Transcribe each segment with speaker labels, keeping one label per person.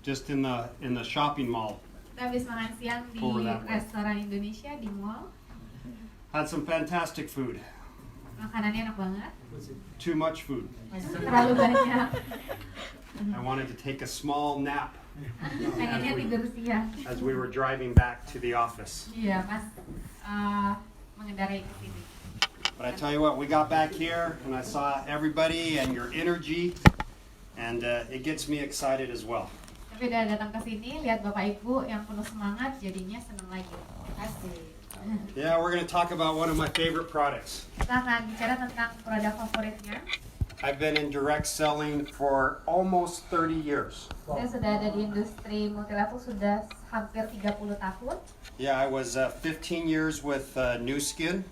Speaker 1: just in the shopping mall.
Speaker 2: Kita habis makan siang di restoran Indonesia di mall.
Speaker 1: Had some fantastic food.
Speaker 2: Makanannya enak banget.
Speaker 1: Too much food.
Speaker 2: Terlalu banyak.
Speaker 1: I wanted to take a small nap
Speaker 2: Pengennya tidur siang.
Speaker 1: as we were driving back to the office.
Speaker 2: Iya, pas mengendarai ke sini.
Speaker 1: But I tell you what, we got back here and I saw everybody and your energy, and it gets me excited as well.
Speaker 2: Tapi udah datang ke sini, lihat Bapak Ibu yang penuh semangat, jadinya senang lagi. Asik.
Speaker 1: Yeah, we're going to talk about one of my favorite products.
Speaker 2: Kita akan bicara tentang produk favoritnya.
Speaker 1: I've been in direct selling for almost 30 years.
Speaker 2: Saya sudah ada di industri multilevel sudah hampir 30 tahun.
Speaker 1: Yeah, I was 15 years with New Skin.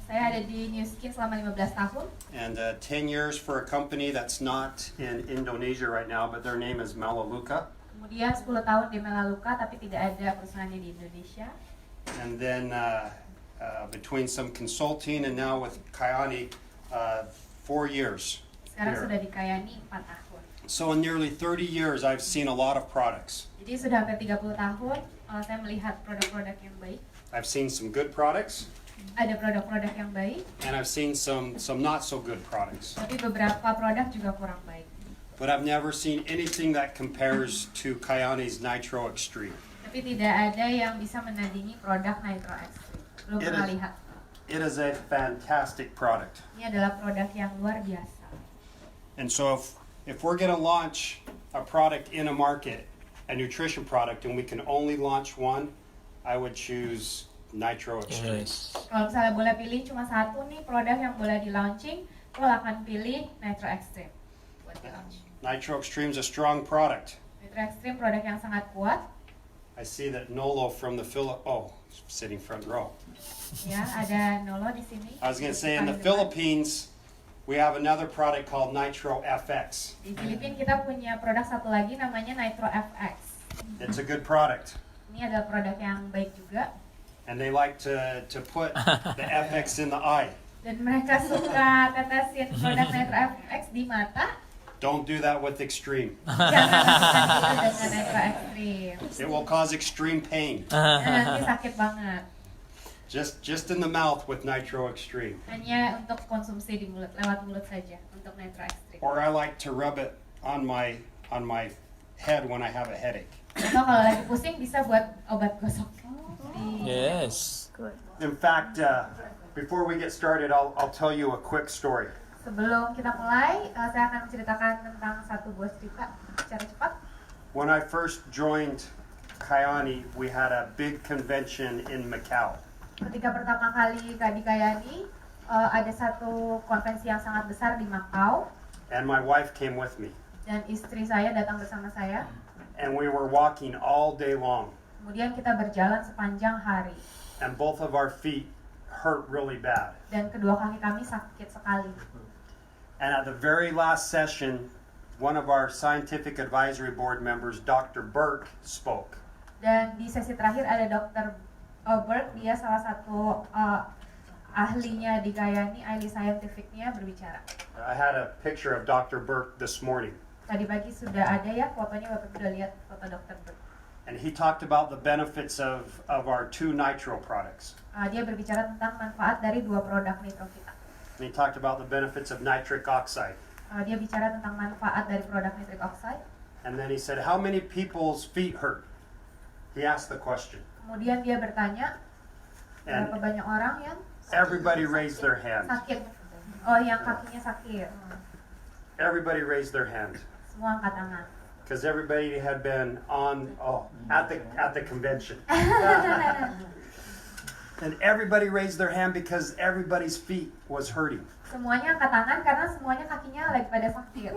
Speaker 2: Saya ada di New Skin selama 15 tahun.
Speaker 1: And 10 years for a company that's not in Indonesia right now, but their name is Melaleuca.
Speaker 2: Kemudian 10 tahun di Melaleuca, tapi tidak ada perusahaannya di Indonesia.
Speaker 1: And then between some consulting and now with Kyani, 4 years.
Speaker 2: Sekarang sudah di Kyani 4 tahun.
Speaker 1: So in nearly 30 years, I've seen a lot of products.
Speaker 2: Jadi sudah hampir 30 tahun, saya melihat produk-produk yang baik.
Speaker 1: I've seen some good products.
Speaker 2: Ada produk-produk yang baik.
Speaker 1: And I've seen some not so good products.
Speaker 2: Tapi beberapa produk juga kurang baik.
Speaker 1: But I've never seen anything that compares to Kyani's Nitro Xtreme.
Speaker 2: Tapi tidak ada yang bisa menandingi produk Nitro Xtreme. Belum pernah lihat.
Speaker 1: It is a fantastic product.
Speaker 2: Ini adalah produk yang luar biasa.
Speaker 1: And so if we're going to launch a product in a market, a nutrition product, and we can only launch one, I would choose Nitro Xtreme.
Speaker 3: Yes.
Speaker 2: Kalau misalnya boleh pilih cuma satu nih produk yang boleh di launching, lo akan pilih Nitro Xtreme buat di launch.
Speaker 1: Nitro Xtreme is a strong product.
Speaker 2: Nitro Xtreme produk yang sangat kuat.
Speaker 1: I see that Nolo from the sitting front row.
Speaker 2: Ya, ada Nolo di sini.
Speaker 1: I was going to say in the Philippines, we have another product called Nitro FX.
Speaker 2: Di Filipina kita punya produk satu lagi namanya Nitro FX.
Speaker 1: It's a good product.
Speaker 2: Ini adalah produk yang baik juga.
Speaker 1: And they like to put the FX in the eye.
Speaker 2: Dan mereka suka tetesin produk Nitro FX di mata.
Speaker 1: Don't do that with Xtreme.
Speaker 2: Jangan lakukan itu dengan Nitro Xtreme.
Speaker 1: It will cause extreme pain.
Speaker 2: Nanti sakit banget.
Speaker 1: Just in the mouth with Nitro Xtreme.
Speaker 2: Hanya untuk konsumsi di mulut, lewat mulut saja untuk Nitro Xtreme.
Speaker 1: Or I like to rub it on my head when I have a headache.
Speaker 2: Atau kalau lagi pusing bisa buat obat gosok.
Speaker 3: Yes.
Speaker 2: Good.
Speaker 1: In fact, before we get started, I'll tell you a quick story.
Speaker 2: Sebelum kita mulai, saya akan menceritakan tentang satu buah cerita secara cepat.
Speaker 1: When I first joined Kyani, we had a big convention in Macau.
Speaker 2: Ketika pertama kali di Kyani, ada satu konvensi yang sangat besar di Macau.
Speaker 1: And my wife came with me.
Speaker 2: Dan istri saya datang bersama saya.
Speaker 1: And we were walking all day long.
Speaker 2: Kemudian kita berjalan sepanjang hari.
Speaker 1: And both of our feet hurt really bad.
Speaker 2: Dan kedua kaki kami sakit sekali.
Speaker 1: And at the very last session, one of our scientific advisory board members, Dr. Burke, spoke.
Speaker 2: Dan di sesi terakhir ada Dr. Burke, dia salah satu ahlinya di Kyani, ahli scientificnya berbicara.
Speaker 1: I had a picture of Dr. Burke this morning.
Speaker 2: Tadi pagi sudah ada ya fotonya, Bapak sudah lihat foto Dr. Burke.
Speaker 1: And he talked about the benefits of our two nitro products.
Speaker 2: Dia berbicara tentang manfaat dari dua produk nitro kita.
Speaker 1: And he talked about the benefits of nitric oxide.
Speaker 2: Dia bicara tentang manfaat dari produk nitric oxide.
Speaker 1: And then he said, how many people's feet hurt? He asked the question.
Speaker 2: Kemudian dia bertanya, berapa banyak orang yang
Speaker 1: everybody raised their hand.
Speaker 2: Sakit. Oh, yang kakinya sakit.
Speaker 1: Everybody raised their hand.
Speaker 2: Semua angkat tangan.
Speaker 1: Because everybody had been at the convention. And everybody raised their hand because everybody's feet was hurting.
Speaker 2: Semuanya angkat tangan karena semuanya kakinya lagi pada sakit.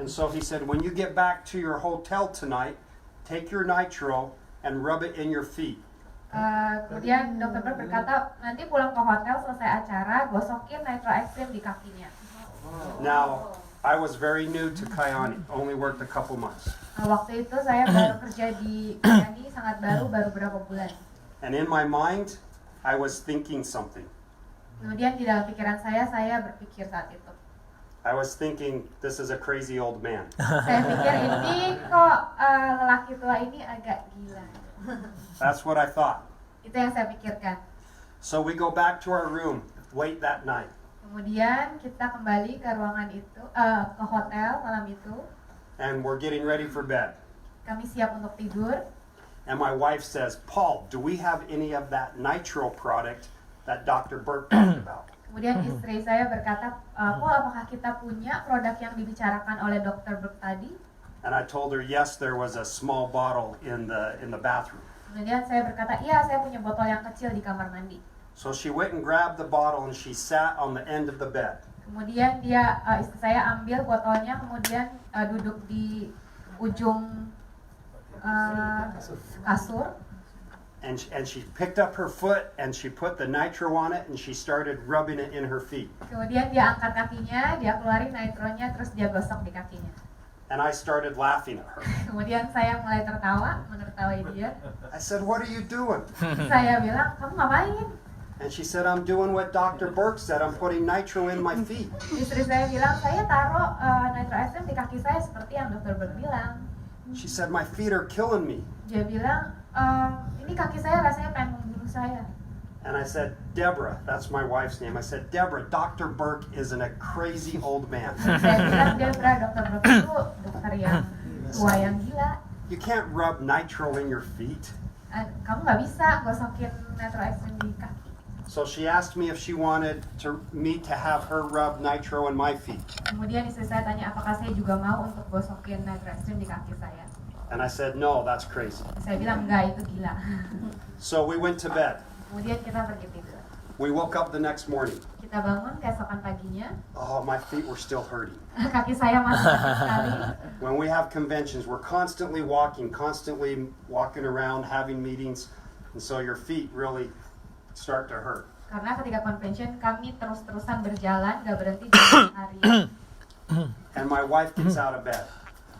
Speaker 1: And so he said, when you get back to your hotel tonight, take your nitro and rub it in your feet.
Speaker 2: Kemudian Dr. Burke berkata, nanti pulang ke hotel selesai acara, gosokin Nitro Xtreme di kakinya.
Speaker 1: Now, I was very new to Kyani, only worked a couple months.
Speaker 2: Waktu itu saya baru kerja di Kyani, sangat baru berapa bulan.
Speaker 1: And in my mind, I was thinking something.
Speaker 2: Kemudian di dalam pikiran saya berpikir saat itu.
Speaker 1: I was thinking, this is a crazy old man.
Speaker 2: Saya pikir ini kok lelaki tua ini agak gila.
Speaker 1: That's what I thought.
Speaker 2: Itu yang saya pikirkan.
Speaker 1: So we go back to our room late that night.
Speaker 2: Kemudian kita kembali ke ruangan itu, ke hotel malam itu.
Speaker 1: And we're getting ready for bed.
Speaker 2: Kami siap untuk tidur.
Speaker 1: And my wife says, Paul, do we have any of that nitro product that Dr. Burke talked about?
Speaker 2: Kemudian istri saya berkata, Paul, apakah kita punya produk yang dibicarakan oleh Dr. Burke tadi?
Speaker 1: And I told her, yes, there was a small bottle in the bathroom.
Speaker 2: Kemudian saya berkata, iya, saya punya botol yang kecil di kamar mandi.
Speaker 1: So she went and grabbed the bottle and she sat on the end of the bed.
Speaker 2: Kemudian istri saya ambil botolnya, kemudian duduk di ujung kasur.
Speaker 1: And she picked up her foot and she put the nitro on it and she started rubbing it in her feet.
Speaker 2: Kemudian dia angkat kakinya, dia keluarin nitronya, terus dia gosok di kakinya.
Speaker 1: And I started laughing at her.
Speaker 2: Kemudian saya mulai tertawa, menertawai dia.
Speaker 1: I said, what are you doing?
Speaker 2: Saya bilang, kamu ngapain?
Speaker 1: And she said, I'm doing what Dr. Burke said. I'm putting nitro in my feet.
Speaker 2: Istri saya bilang, saya taruh Nitro Xtreme di kaki saya seperti yang Dr. Burke bilang.
Speaker 1: She said, my feet are killing me.
Speaker 2: Dia bilang, ini kaki saya rasanya pengen membunuh saya.
Speaker 1: And I said, Deborah, that's my wife's name. I said, Deborah, Dr. Burke isn't a crazy old man.
Speaker 2: Saya bilang, Deborah, Dr. Burke itu dokter yang tua yang gila.
Speaker 1: You can't rub nitro in your feet.
Speaker 2: Kamu nggak bisa gosokin Nitro Xtreme di kaki.
Speaker 1: So she asked me if she wanted me to have her rub nitro in my feet.
Speaker 2: Kemudian istri saya tanya apakah saya juga mau untuk gosokin Nitro Xtreme di kaki saya.
Speaker 1: And I said, no, that's crazy.
Speaker 2: Saya bilang, enggak, itu gila.
Speaker 1: So we went to bed.
Speaker 2: Kemudian kita pergi tidur.
Speaker 1: We woke up the next morning.
Speaker 2: Kita bangun keesokan paginya.
Speaker 1: Oh, my feet were still hurting.
Speaker 2: Kaki saya masih sakit sekali.
Speaker 1: When we have conventions, we're constantly walking around, having meetings. And so your feet really start to hurt.
Speaker 2: Karena ketika convention kami terus-terusan berjalan, gak berhenti jalan harian.
Speaker 1: And my wife gets out of bed.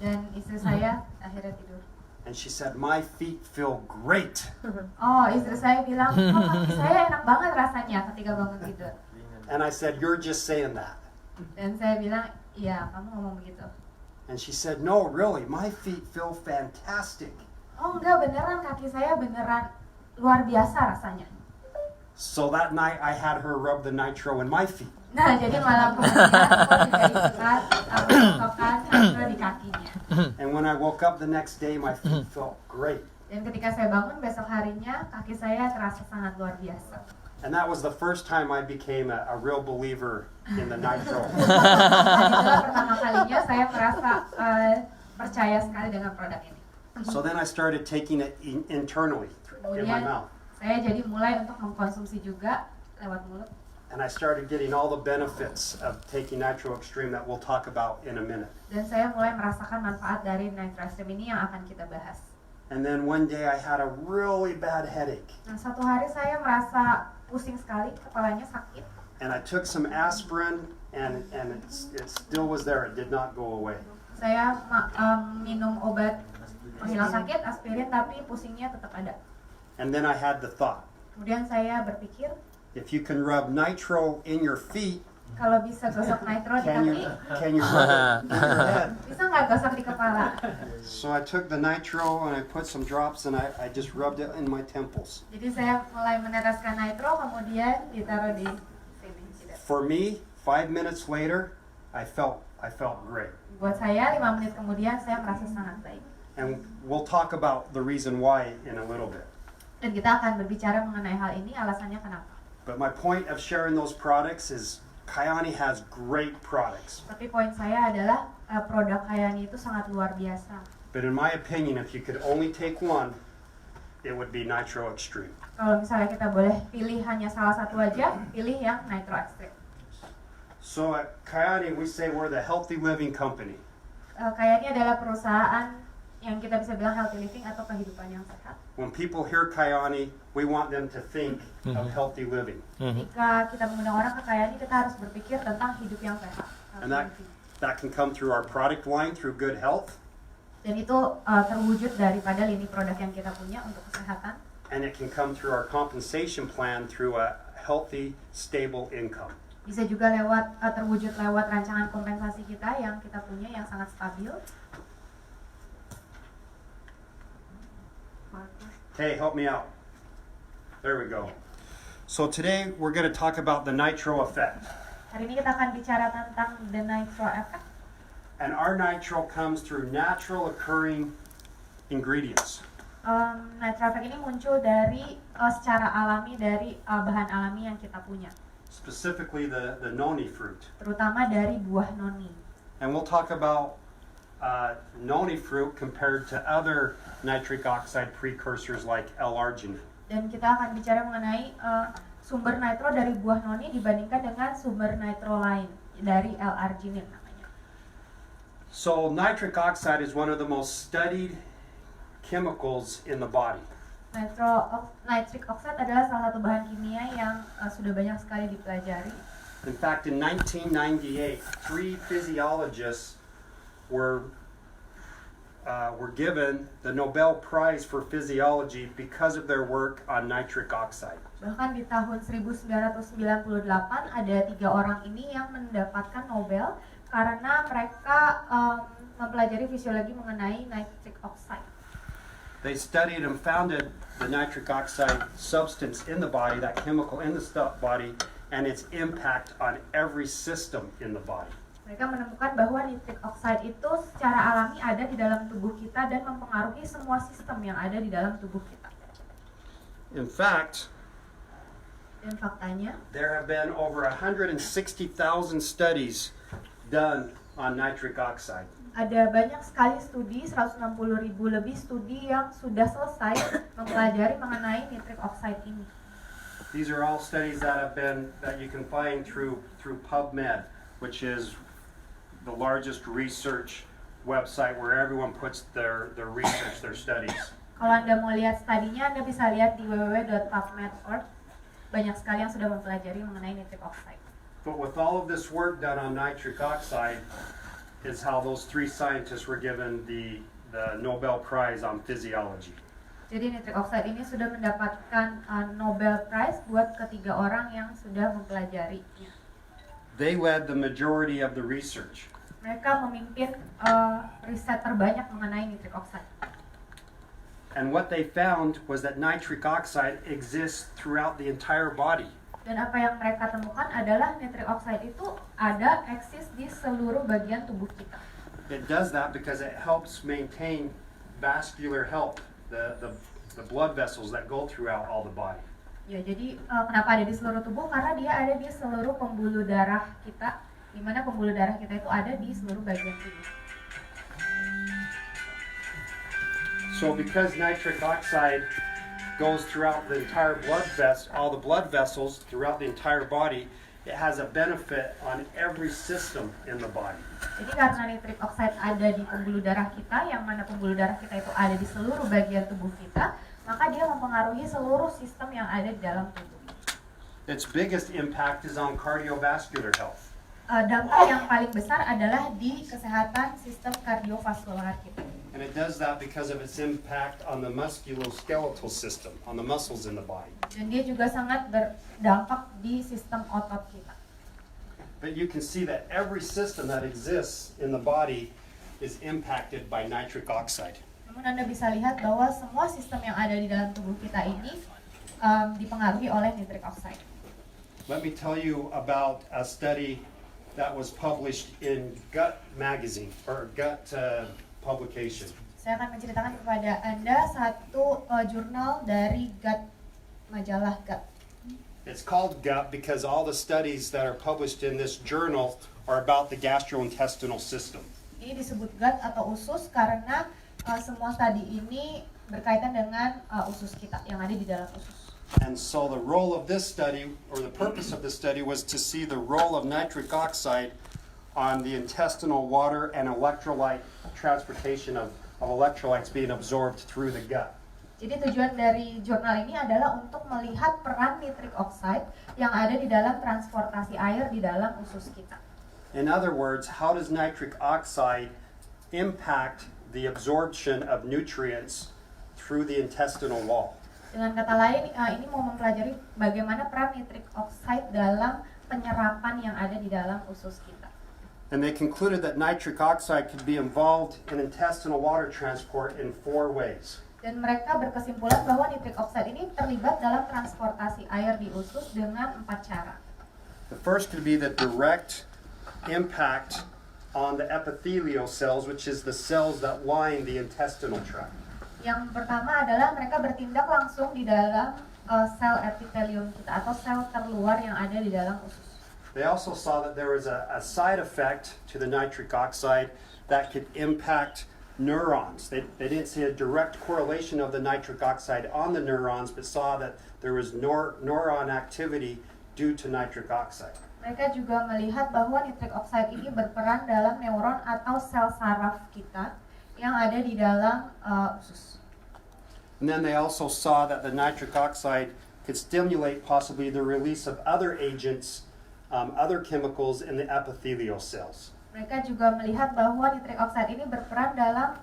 Speaker 2: Dan istri saya akhirnya tidur.
Speaker 1: And she said, my feet feel great.
Speaker 2: Oh, istri saya bilang, oh, kaki saya enak banget rasanya ketika bangun tidur.
Speaker 1: And I said, you're just saying that.
Speaker 2: Dan saya bilang, iya, kamu ngomong begitu.
Speaker 1: And she said, no, really, my feet feel fantastic.
Speaker 2: Oh enggak, beneran kaki saya beneran luar biasa rasanya.
Speaker 1: So that night I had her rub the nitro in my feet.
Speaker 2: Nah, jadi malam kemudian aku juga istirahat, aku gosokkan nitro di kakinya.
Speaker 1: And when I woke up the next day, my feet felt great.
Speaker 2: Dan ketika saya bangun besok harinya, kaki saya terasa sangat luar biasa.
Speaker 1: And that was the first time I became a real believer in the nitro.
Speaker 2: Dan itulah pertama kalinya saya merasa percaya sekali dengan produk ini.
Speaker 1: So then I started taking it internally in my
Speaker 2: Kemudian
Speaker 1: mouth.
Speaker 2: saya jadi mulai untuk mengkonsumsi juga lewat mulut.
Speaker 1: And I started getting all the benefits of taking Nitro Xtreme that we'll talk about in a minute.
Speaker 2: Dan saya mulai merasakan manfaat dari Nitro Xtreme ini yang akan kita bahas.
Speaker 1: And then one day I had a really bad headache.
Speaker 2: Nah, satu hari saya merasa pusing sekali, kepalanya sakit.
Speaker 1: And I took some aspirin and it still was there. It did not go away.
Speaker 2: Saya minum obat penghilang sakit, aspirin, tapi pusingnya tetap ada.
Speaker 1: And then I had the thought,
Speaker 2: Kemudian saya berpikir,
Speaker 1: if you can rub nitro in your feet,
Speaker 2: kalau bisa gosok nitro di
Speaker 1: can
Speaker 2: kaki,
Speaker 1: you rub it in your head?
Speaker 2: bisa nggak gosok di kepala?
Speaker 1: So I took the nitro and I put some drops and I just rubbed it in my temples.
Speaker 2: Jadi saya mulai meneteskan nitro, kemudian ditaruh di sini.
Speaker 1: For me, 5 minutes later, I felt great.
Speaker 2: Buat saya, 5 menit kemudian saya merasa sangat baik.
Speaker 1: And we'll talk about the reason why in a little bit.
Speaker 2: Dan kita akan berbicara mengenai hal ini, alasannya kenapa.
Speaker 1: But my point of sharing those products is Kyani has great products.
Speaker 2: Tapi poin saya adalah produk Kyani itu sangat luar biasa.
Speaker 1: But in my opinion, if you could only take one, it would be Nitro Xtreme.
Speaker 2: Kalau misalnya kita boleh pilih hanya salah satu aja, pilih yang Nitro Xtreme.
Speaker 1: So at Kyani, we say we're the healthy living company.
Speaker 2: Kyani adalah perusahaan yang kita bisa bilang healthy living atau kehidupan yang sehat.
Speaker 1: When people hear Kyani, we want them to think of healthy living.
Speaker 2: Ketika kita mengundang orang ke Kyani, kita harus berpikir tentang hidup yang sehat.
Speaker 1: And that can come through our product line, through good health.
Speaker 2: Dan itu terwujud daripada lini produk yang kita punya untuk kesehatan.
Speaker 1: And it can come through our compensation plan through a healthy, stable income.
Speaker 2: Bisa juga terwujud lewat rancangan kompensasi kita yang kita punya yang sangat stabil.
Speaker 1: Hey, help me out. There we go. So today we're going to talk about the nitro effect.
Speaker 2: Hari ini kita akan bicara tentang the nitro effect.
Speaker 1: And our nitro comes through natural occurring ingredients.
Speaker 2: Nitro effect ini muncul dari secara alami dari bahan alami yang kita punya.
Speaker 1: Specifically the noni fruit.
Speaker 2: Terutama dari buah noni.
Speaker 1: And we'll talk about noni fruit compared to other nitric oxide precursors like L-arginine.
Speaker 2: Dan kita akan bicara mengenai sumber nitro dari buah noni dibandingkan dengan sumber nitro lain dari L-arginine namanya.
Speaker 1: So nitric oxide is one of the most studied chemicals in the body.
Speaker 2: Nitric oxide adalah salah satu bahan kimia yang sudah banyak sekali dipelajari.
Speaker 1: In fact, in 1998, 3 physiologists were given the Nobel Prize for Physiology because of their work on nitric oxide.
Speaker 2: Bahkan di tahun 1998 ada 3 orang ini yang mendapatkan Nobel karena mereka mempelajari fisiologi mengenai nitric oxide.
Speaker 1: They studied and founded the nitric oxide substance in the body, that chemical in the body, and its impact on every system in the body.
Speaker 2: Mereka menemukan bahwa nitric oxide itu secara alami ada di dalam tubuh kita dan mempengaruhi semua sistem yang ada di dalam tubuh kita.
Speaker 1: In fact,
Speaker 2: dan faktanya,
Speaker 1: there have been over 160,000 studies done on nitric oxide.
Speaker 2: Ada banyak sekali studi, 160.000 lebih studi yang sudah selesai mempelajari mengenai nitric oxide ini.
Speaker 1: These are all studies that you can find through PubMed, which is the largest research website where everyone puts their research, their studies.
Speaker 2: Kalau Anda mau lihat studinya, Anda bisa lihat di www.pubmed.org. Banyak sekali yang sudah mempelajari mengenai nitric oxide.
Speaker 1: But with all of this work done on nitric oxide, is how those 3 scientists were given the Nobel Prize on Physiology.
Speaker 2: Jadi nitric oxide ini sudah mendapatkan Nobel Prize buat ketiga orang yang sudah mempelajarinya.
Speaker 1: They led the majority of the research.
Speaker 2: Mereka memimpin riset terbanyak mengenai nitric oxide.
Speaker 1: And what they found was that nitric oxide exists throughout the entire body.
Speaker 2: Dan apa yang mereka temukan adalah nitric oxide itu eksis di seluruh bagian tubuh kita.
Speaker 1: It does that because it helps maintain vascular health, the blood vessels that go throughout all the body.
Speaker 2: Ya, jadi kenapa ada di seluruh tubuh? Karena dia ada di seluruh pembuluh darah kita, di mana pembuluh darah kita itu ada di seluruh bagian tubuh.
Speaker 1: So because nitric oxide goes throughout the entire all the blood vessels throughout the entire body, it has a benefit on every system in the body.
Speaker 2: Jadi karena nitric oxide ada di pembuluh darah kita, yang mana pembuluh darah kita itu ada di seluruh bagian tubuh kita, maka dia mempengaruhi seluruh sistem yang ada di dalam tubuh.
Speaker 1: Its biggest impact is on cardiovascular health.
Speaker 2: Dampak yang paling besar adalah di kesehatan sistem kardiovaskular kita.
Speaker 1: And it does that because of its impact on the musculoskeletal system, on the muscles in the body.
Speaker 2: Dan dia juga sangat berdampak di sistem otot kita.
Speaker 1: But you can see that every system that exists in the body is impacted by nitric oxide.
Speaker 2: Namun Anda bisa lihat bahwa semua sistem yang ada di dalam tubuh kita ini dipengaruhi oleh nitric oxide.
Speaker 1: Let me tell you about a study that was published in Gut magazine, or Gut publication.
Speaker 2: Saya akan menceritakan kepada Anda satu jurnal dari Gut, majalah Gut.
Speaker 1: It's called Gut because all the studies that are published in this journal are about the gastrointestinal system.
Speaker 2: Ini disebut Gut atau usus karena semua studi ini berkaitan dengan usus kita yang ada di dalam usus.
Speaker 1: And so the role of this study, or the purpose of this study, was to see the role of nitric oxide on the intestinal water and electrolyte transportation of electrolytes being absorbed through the gut.
Speaker 2: Jadi tujuan dari jurnal ini adalah untuk melihat peran nitric oxide yang ada di dalam transportasi air di dalam usus kita.
Speaker 1: In other words, how does nitric oxide impact the absorption of nutrients through the intestinal wall?
Speaker 2: Dengan kata lain, ini mau mempelajari bagaimana peran nitric oxide dalam penyerapan yang ada di dalam usus kita.
Speaker 1: And they concluded that nitric oxide could be involved in intestinal water transport in 4 ways.
Speaker 2: Dan mereka berkesimpulan bahwa nitric oxide ini terlibat dalam transportasi air di usus dengan 4 cara.
Speaker 1: The first could be the direct impact on the epithelial cells, which is the cells that line the intestinal tract.
Speaker 2: Yang pertama adalah mereka bertindak langsung di dalam sel epitelium kita atau sel terluar yang ada di dalam usus.
Speaker 1: They also saw that there was a side effect to the nitric oxide that could impact neurons. They didn't see a direct correlation of the nitric oxide on the neurons, but saw that there was neuron activity due to nitric oxide.
Speaker 2: Mereka juga melihat bahwa nitric oxide ini berperan dalam neuron atau sel saraf kita yang ada di dalam usus.
Speaker 1: And then they also saw that the nitric oxide could stimulate possibly the release of other agents, other chemicals in the epithelial cells.
Speaker 2: Mereka juga melihat bahwa nitric oxide ini berperan dalam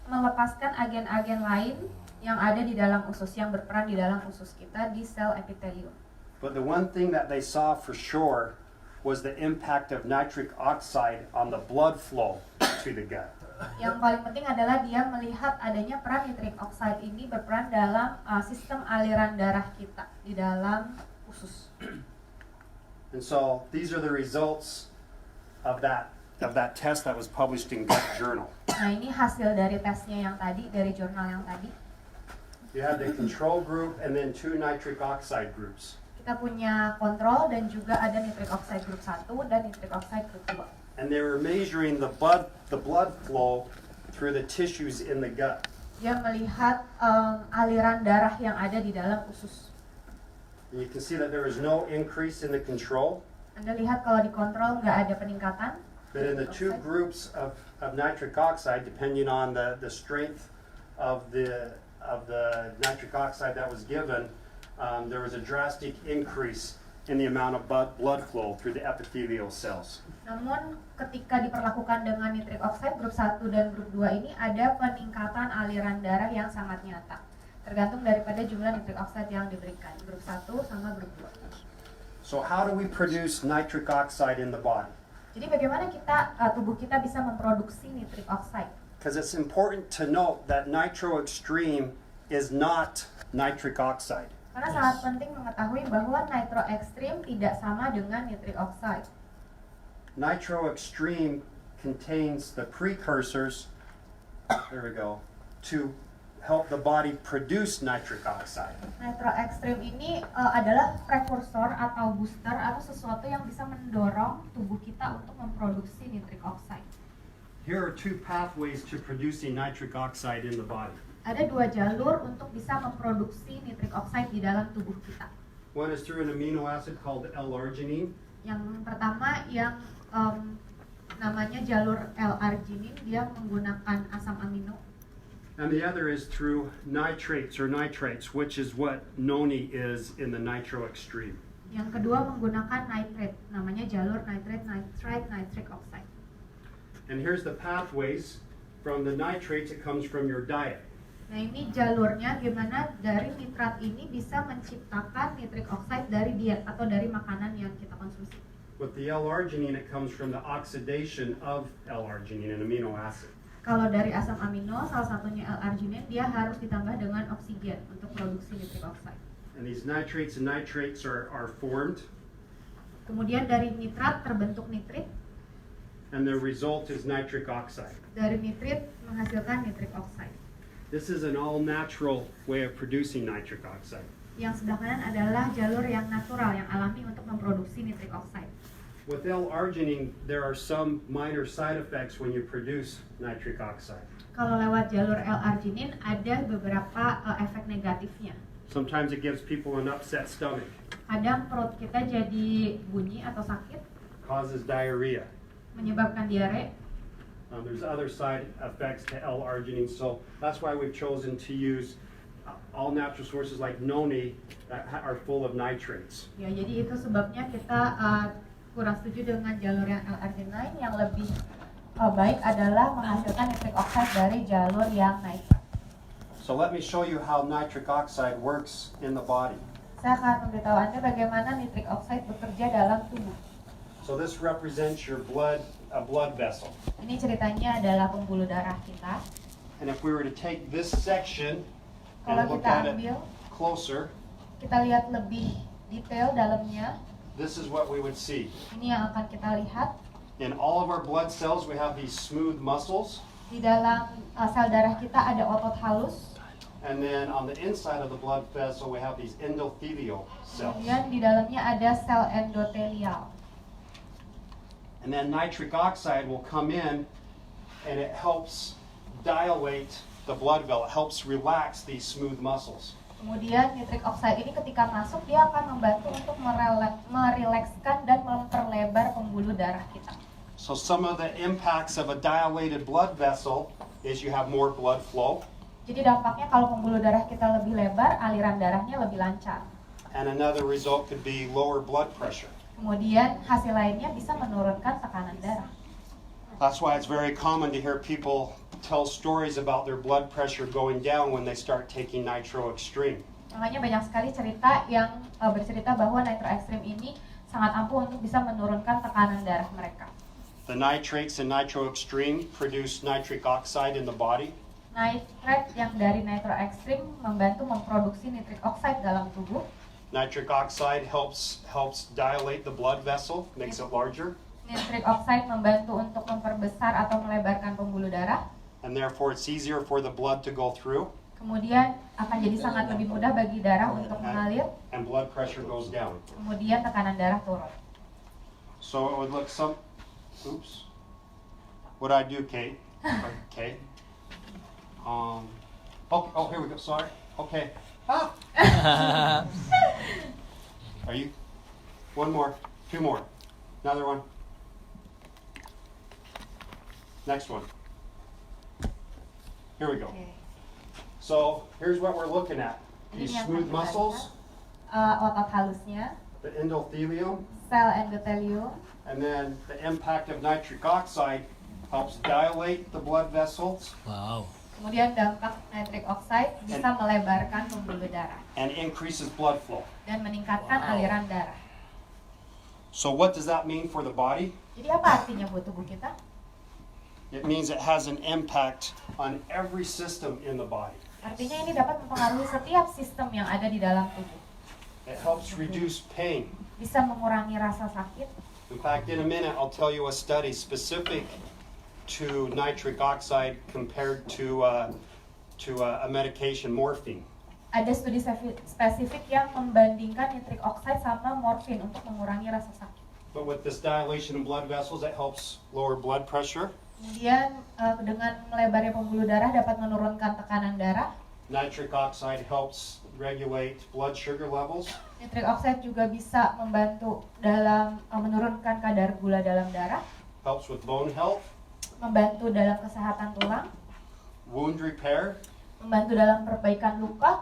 Speaker 2: melepaskan agen-agen lain yang ada di dalam usus, yang berperan di dalam usus kita di sel epitelium.
Speaker 1: But the one thing that they saw for sure was the impact of nitric oxide on the blood flow to the gut.
Speaker 2: Yang paling penting adalah dia melihat adanya peran nitric oxide ini berperan dalam sistem aliran darah kita di dalam usus.
Speaker 1: And so these are the results of that test that was published in Gut Journal.
Speaker 2: Nah, ini hasil dari tesnya yang tadi, dari jurnal yang tadi.
Speaker 1: You had the control group and then 2 nitric oxide groups.
Speaker 2: Kita punya kontrol dan juga ada nitric oxide group 1 dan nitric oxide group 2.
Speaker 1: And they were measuring the blood flow through the tissues in the gut.
Speaker 2: Dia melihat aliran darah yang ada di dalam usus.
Speaker 1: And you can see that there was no increase in the control.
Speaker 2: Anda lihat kalau dikontrol nggak ada peningkatan.
Speaker 1: But in the 2 groups of nitric oxide, depending on the strength of the nitric oxide that was given, there was a drastic increase in the amount of blood flow through the epithelial cells.
Speaker 2: Namun ketika diperlakukan dengan nitric oxide grup 1 dan grup 2 ini ada peningkatan aliran darah yang sangat nyata. Tergantung daripada jumlah nitric oxide yang diberikan, grup 1 sama grup 2.
Speaker 1: So how do we produce nitric oxide in the body?
Speaker 2: Jadi bagaimana tubuh kita bisa memproduksi nitric oxide?
Speaker 1: Because it's important to note that Nitro Xtreme is not nitric oxide.
Speaker 2: Karena sangat penting mengetahui bahwa Nitro Xtreme tidak sama dengan nitric oxide.
Speaker 1: Nitro Xtreme contains the precursors, there we go, to help the body produce nitric oxide.
Speaker 2: Nitro Xtreme ini adalah prekursor atau booster atau sesuatu yang bisa mendorong tubuh kita untuk memproduksi nitric oxide.
Speaker 1: Here are 2 pathways to producing nitric oxide in the body.
Speaker 2: Ada 2 jalur untuk bisa memproduksi nitric oxide di dalam tubuh kita.
Speaker 1: One is through an amino acid called L-arginine.
Speaker 2: Yang pertama yang namanya jalur L-arginine, dia menggunakan asam amino.
Speaker 1: And the other is through nitrates or nitrates, which is what noni is in the Nitro Xtreme.
Speaker 2: Yang kedua menggunakan nitrate, namanya jalur nitrate, nitric oxide.
Speaker 1: And here's the pathways. From the nitrates, it comes from your diet.
Speaker 2: Nah, ini jalurnya gimana dari nitrat ini bisa menciptakan nitric oxide dari diet atau dari makanan yang kita konsumsi.
Speaker 1: With the L-arginine, it comes from the oxidation of L-arginine, an amino acid.
Speaker 2: Kalau dari asam amino, salah satunya L-arginine, dia harus ditambah dengan oksigen untuk produksi nitric oxide.
Speaker 1: And these nitrates and nitrates are formed,
Speaker 2: Kemudian dari nitrat terbentuk nitrit,
Speaker 1: and the result is nitric oxide.
Speaker 2: dari nitrit menghasilkan nitric oxide.
Speaker 1: This is an all-natural way of producing nitric oxide.
Speaker 2: Yang sebelah kanan adalah jalur yang natural, yang alami untuk memproduksi nitric oxide.
Speaker 1: With L-arginine, there are some minor side effects when you produce nitric oxide.
Speaker 2: Kalau lewat jalur L-arginine ada beberapa efek negatifnya.
Speaker 1: Sometimes it gives people an upset stomach,
Speaker 2: Kadang perut kita jadi bunyi atau sakit,
Speaker 1: causes diarrhea.
Speaker 2: menyebabkan diare.
Speaker 1: There's other side effects to L-arginine, so that's why we've chosen to use all natural sources like noni that are full of nitrates.
Speaker 2: Ya, jadi itu sebabnya kita kurang setuju dengan jalur yang L-arginine. Yang lebih baik adalah menghasilkan nitric oxide dari jalur yang nitrat.
Speaker 1: So let me show you how nitric oxide works in the body.
Speaker 2: Saya akan memberitahu Anda bagaimana nitric oxide bekerja dalam tubuh.
Speaker 1: So this represents your blood, a blood vessel.
Speaker 2: Ini ceritanya adalah pembuluh darah kita.
Speaker 1: And if we were to take this section
Speaker 2: Kalau
Speaker 1: and look
Speaker 2: kita
Speaker 1: at it
Speaker 2: ambil,
Speaker 1: closer,
Speaker 2: kita lihat lebih detail dalamnya.
Speaker 1: this is what we would see.
Speaker 2: Ini yang akan kita lihat.
Speaker 1: In all of our blood cells, we have these smooth muscles.
Speaker 2: Di dalam sel darah kita ada otot halus.
Speaker 1: And then on the inside of the blood vessel, we have these endothelial cells.
Speaker 2: Kemudian di dalamnya ada sel endotelial.
Speaker 1: And then nitric oxide will come in and it helps dilate the blood vessel. It helps relax these smooth muscles.
Speaker 2: Kemudian nitric oxide ini ketika masuk dia akan membantu untuk merilekskan dan memperlebar pembuluh darah kita.
Speaker 1: So some of the impacts of a dilated blood vessel is you have more blood flow.
Speaker 2: Jadi dampaknya kalau pembuluh darah kita lebih lebar, aliran darahnya lebih lancar.
Speaker 1: And another result could be lower blood pressure.
Speaker 2: Kemudian hasil lainnya bisa menurunkan tekanan darah.
Speaker 1: That's why it's very common to hear people tell stories about their blood pressure going down when they start taking Nitro Xtreme.
Speaker 2: Makanya banyak sekali cerita yang bercerita bahwa Nitro Xtreme ini sangat ampuh untuk bisa menurunkan tekanan darah mereka.
Speaker 1: The nitrates in Nitro Xtreme produce nitric oxide in the body.
Speaker 2: Nitrate yang dari Nitro Xtreme membantu memproduksi nitric oxide dalam tubuh.
Speaker 1: Nitric oxide helps dilate the blood vessel, makes it larger,
Speaker 2: Nitric oxide membantu untuk memperbesar atau melebarkan pembuluh darah.
Speaker 1: and therefore it's easier for the blood to go through,
Speaker 2: Kemudian akan jadi sangat lebih mudah bagi darah untuk mengalir.
Speaker 1: and blood pressure goes down.
Speaker 2: Kemudian tekanan darah turun.
Speaker 1: So it would look oops. What'd I do, Kate? Okay. Oh, here we go, sorry. Okay. Ah! Are you? One more, two more. Another one. Next one. Here we go.
Speaker 2: Oke.
Speaker 1: So here's what we're looking at.
Speaker 2: Ini
Speaker 1: These
Speaker 2: yang
Speaker 1: smooth
Speaker 2: akan kita
Speaker 1: muscles,
Speaker 2: lihat. Otot halusnya,
Speaker 1: the endothelium,
Speaker 2: sel endotelium,
Speaker 1: and then the impact of nitric oxide helps dilate the blood vessels
Speaker 3: Wow.
Speaker 2: kemudian dampak nitric oxide bisa melebarkan pembuluh darah
Speaker 1: and increases blood flow.
Speaker 2: dan meningkatkan aliran darah.
Speaker 1: So what does that mean for the body?
Speaker 2: Jadi apa artinya buat tubuh kita?
Speaker 1: It means it has an impact on every system in the body.
Speaker 2: Artinya ini dapat mempengaruhi setiap sistem yang ada di dalam tubuh.
Speaker 1: It helps reduce pain.
Speaker 2: Bisa mengurangi rasa sakit.
Speaker 1: In fact, in a minute, I'll tell you a study specific to nitric oxide compared to a medication, morphine.
Speaker 2: Ada studi spesifik yang membandingkan nitric oxide sama morfin untuk mengurangi rasa sakit.
Speaker 1: But with this dilation of blood vessels, it helps lower blood pressure.
Speaker 2: Kemudian dengan melebarnya pembuluh darah dapat menurunkan tekanan darah.
Speaker 1: Nitric oxide helps regulate blood sugar levels.
Speaker 2: Nitric oxide juga bisa membantu dalam menurunkan kadar gula dalam darah,
Speaker 1: Helps with bone health,
Speaker 2: membantu dalam kesehatan tulang,
Speaker 1: wound repair,
Speaker 2: membantu dalam perbaikan luka,